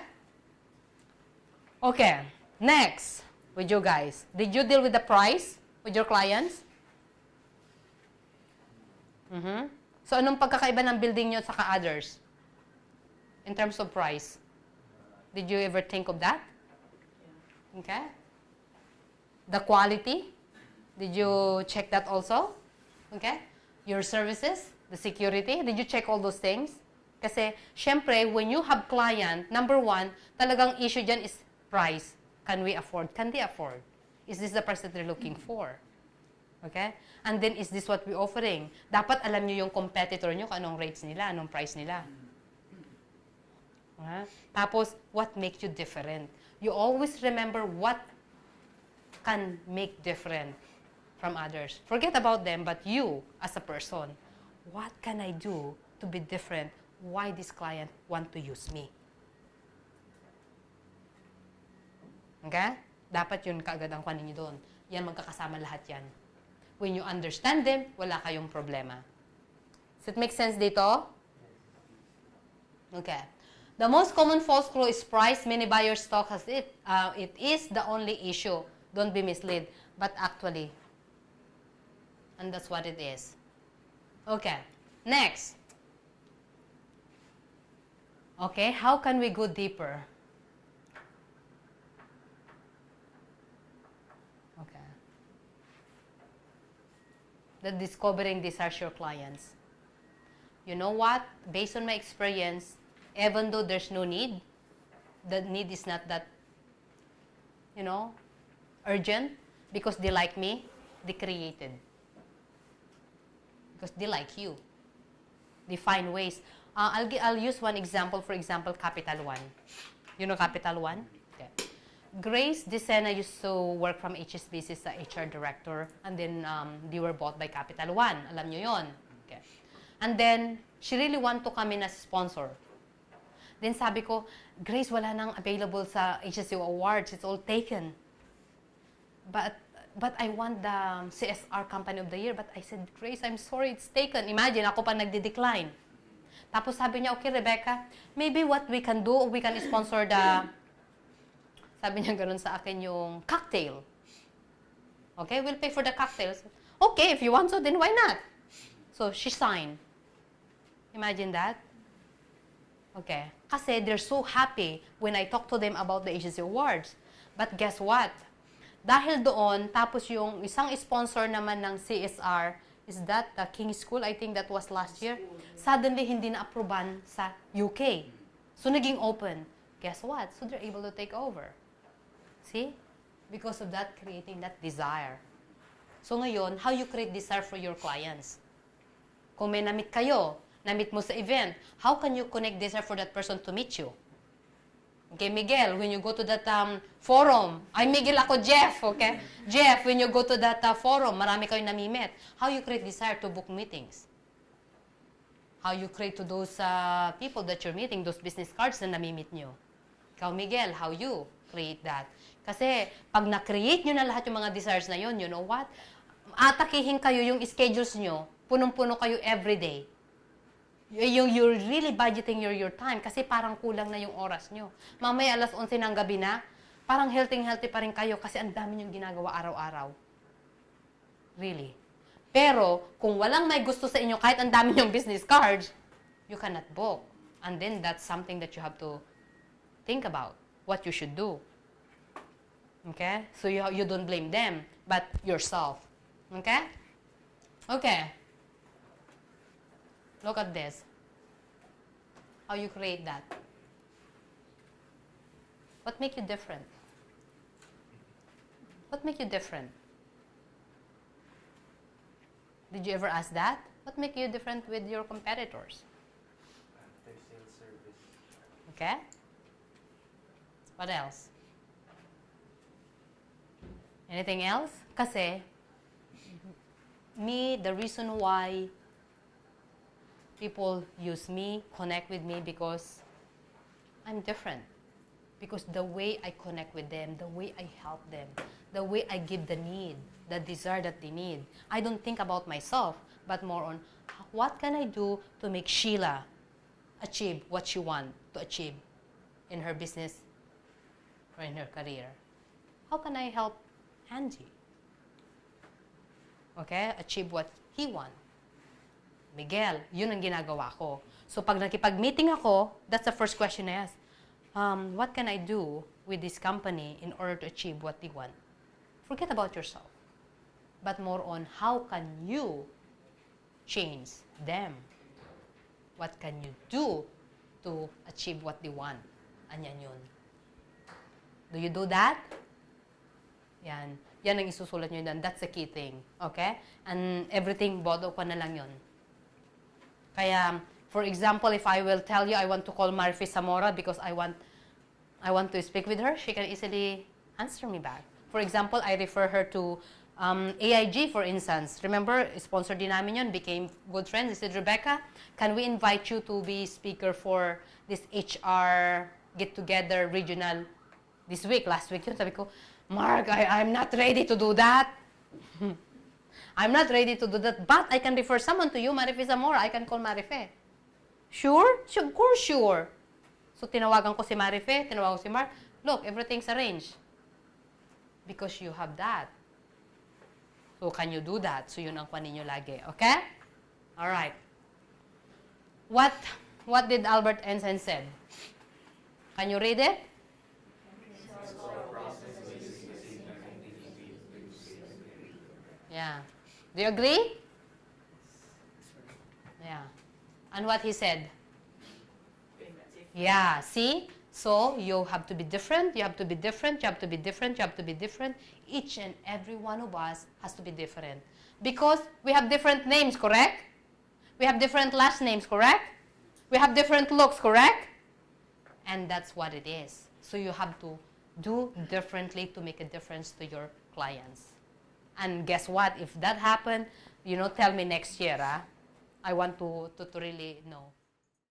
Okay, next with you guys. Did you deal with the price with your clients? So, anong pagkakaiba ng building nyo sa others? In terms of price? Did you ever think of that? Okay. The quality? Did you check that also? Okay. Your services? The security? Did you check all those things? Kasi, syempre, when you have client, number one, talagang issue dyan is price. Can we afford? Can they afford? Is this the price that they're looking for? Okay? And then, is this what we're offering? Dapat alam nyo yung competitor nyo kung anong rates nila, anong price nila. Tapos, what makes you different? You always remember what can make different from others. Forget about them, but you, as a person, what can I do to be different? Why this client want to use me? Okay? Dapat yun kaagad ang kunin nyo doon. Yan, magkakasama lahat yan. When you understand them, wala kayong problema. Does it make sense dito? Okay. The most common false clue is price. Many buyers talk as it is the only issue. Don't be misled. But actually, and that's what it is. Okay. Next. Okay, how can we go deeper? Okay. The discovering these are your clients. You know what? Based on my experience, even though there's no need, the need is not that, urgent, because they like me, they created. Because they like you. They find ways. I'll use one example, for example, Capital One. You know Capital One? Okay. Grace Decena used to work from HSBC as the HR director, and then they were bought by Capital One. Alam nyo yon. Okay. And then, she really want to come in as sponsor. Then sabi ko, Grace, wala nang available sa HSU Awards. It's all taken. But I want the CSR Company of the Year. But I said, Grace, I'm sorry, it's taken. Imagine, ako pa nagde-decline. Tapos sabi niya, okay, Rebecca, maybe what we can do, we can sponsor the, sabi niya ganun sa akin, yung cocktail. Okay, we'll pay for the cocktails. Okay, if you want so, then why not? So, she signed. Imagine that. Okay. Kasi they're so happy when I talk to them about the agency awards. But guess what? Dahil doon, tapos yung isang sponsor naman ng CSR, is that the King's School? I think that was last year. Suddenly, hindi na-approvean sa UK. So, naging open. Guess what? So, they're able to take over. See? Because of that, creating that desire. So, ngayon, how you create desire for your clients? Kung may na-meet kayo, na-meet mo sa event, how can you connect desire for that person to meet you? Okay, Miguel, when you go to that forum, ay Miguel ako, Jeff, okay? Jeff, when you go to that forum, marami kayong namimit. How you create desire to book meetings? How you create to those people that you're meeting, those business cards na namimit nyo? Ikaw, Miguel, how you create that? Kasi, pag na-create nyo na lahat yung mga desires na yun, you know what? Atakihin kayo yung schedules nyo, punong-puno kayo everyday. You're really budgeting your time kasi parang kulang na yung oras nyo. Mamaya 11:00 ng gabi na, parang healthy pa rin kayo kasi ang dami nyong ginagawa araw-araw. Really. Pero, kung walang may gusto sa inyo, kahit ang dami nyong business cards, you cannot book. And then, that's something that you have to think about, what you should do. Okay? So, you don't blame them, but yourself. Okay? Okay. Look at this. How you create that. What make you different? What make you different? Did you ever ask that? What make you different with your competitors? Their sales service. Okay? What else? Anything else? Kasi, the reason why people use me, connect with me, because I'm different. Because the way I connect with them, the way I help them, the way I give the need, the desire that they need. I don't think about myself, but more on what can I do to make Sheila achieve what she wants to achieve in her business or in her career. How can I help Angie? Okay? Achieve what he wants. Miguel, yun ang ginagawa ko. So, pag nakipag-meeting ako, that's the first question I ask. What can I do with this company in order to achieve what they want? Forget about yourself. But more on how can you change them? What can you do to achieve what they want? Anyan yun. Do you do that? Yan. Yan ang isusulat nyo yan. That's the key thing. Okay? And everything, bodo pa na lang yun. Kaya, for example, if I will tell you I want to call Marife Zamora because I want to speak with her, she can easily answer me back. For example, I refer her to AIG, for instance. Remember, sponsor din namin yun, became good friends. I said, Rebecca, can we invite you to be speaker for this HR get-together regional this week? Last week yun, sabi ko, Mark, I'm not ready to do that. I'm not ready to do that, but I can refer someone to you, Marife Zamora. I can call Marife. Sure? Of course, sure. So, tinawagan ko si Marife, tinawagan ko si Mark. Look, everything's arranged. Because you have that. So, can you do that? So, yun ang kuha ninyo lagi. Okay? Alright. What did Albert Einstein said? Can you read it? Yeah. Do you agree? Yeah. And what he said? Yeah, see? So, you have to be different, you have to be different, you have to be different, you have to be different. Each and every one of us has to be different. Because we have different names, correct? We have different last names, correct? We have different looks, correct? And that's what it is. So, you have to do differently to make a difference to your clients. And guess what? If that happened, tell me next year. I want to really know.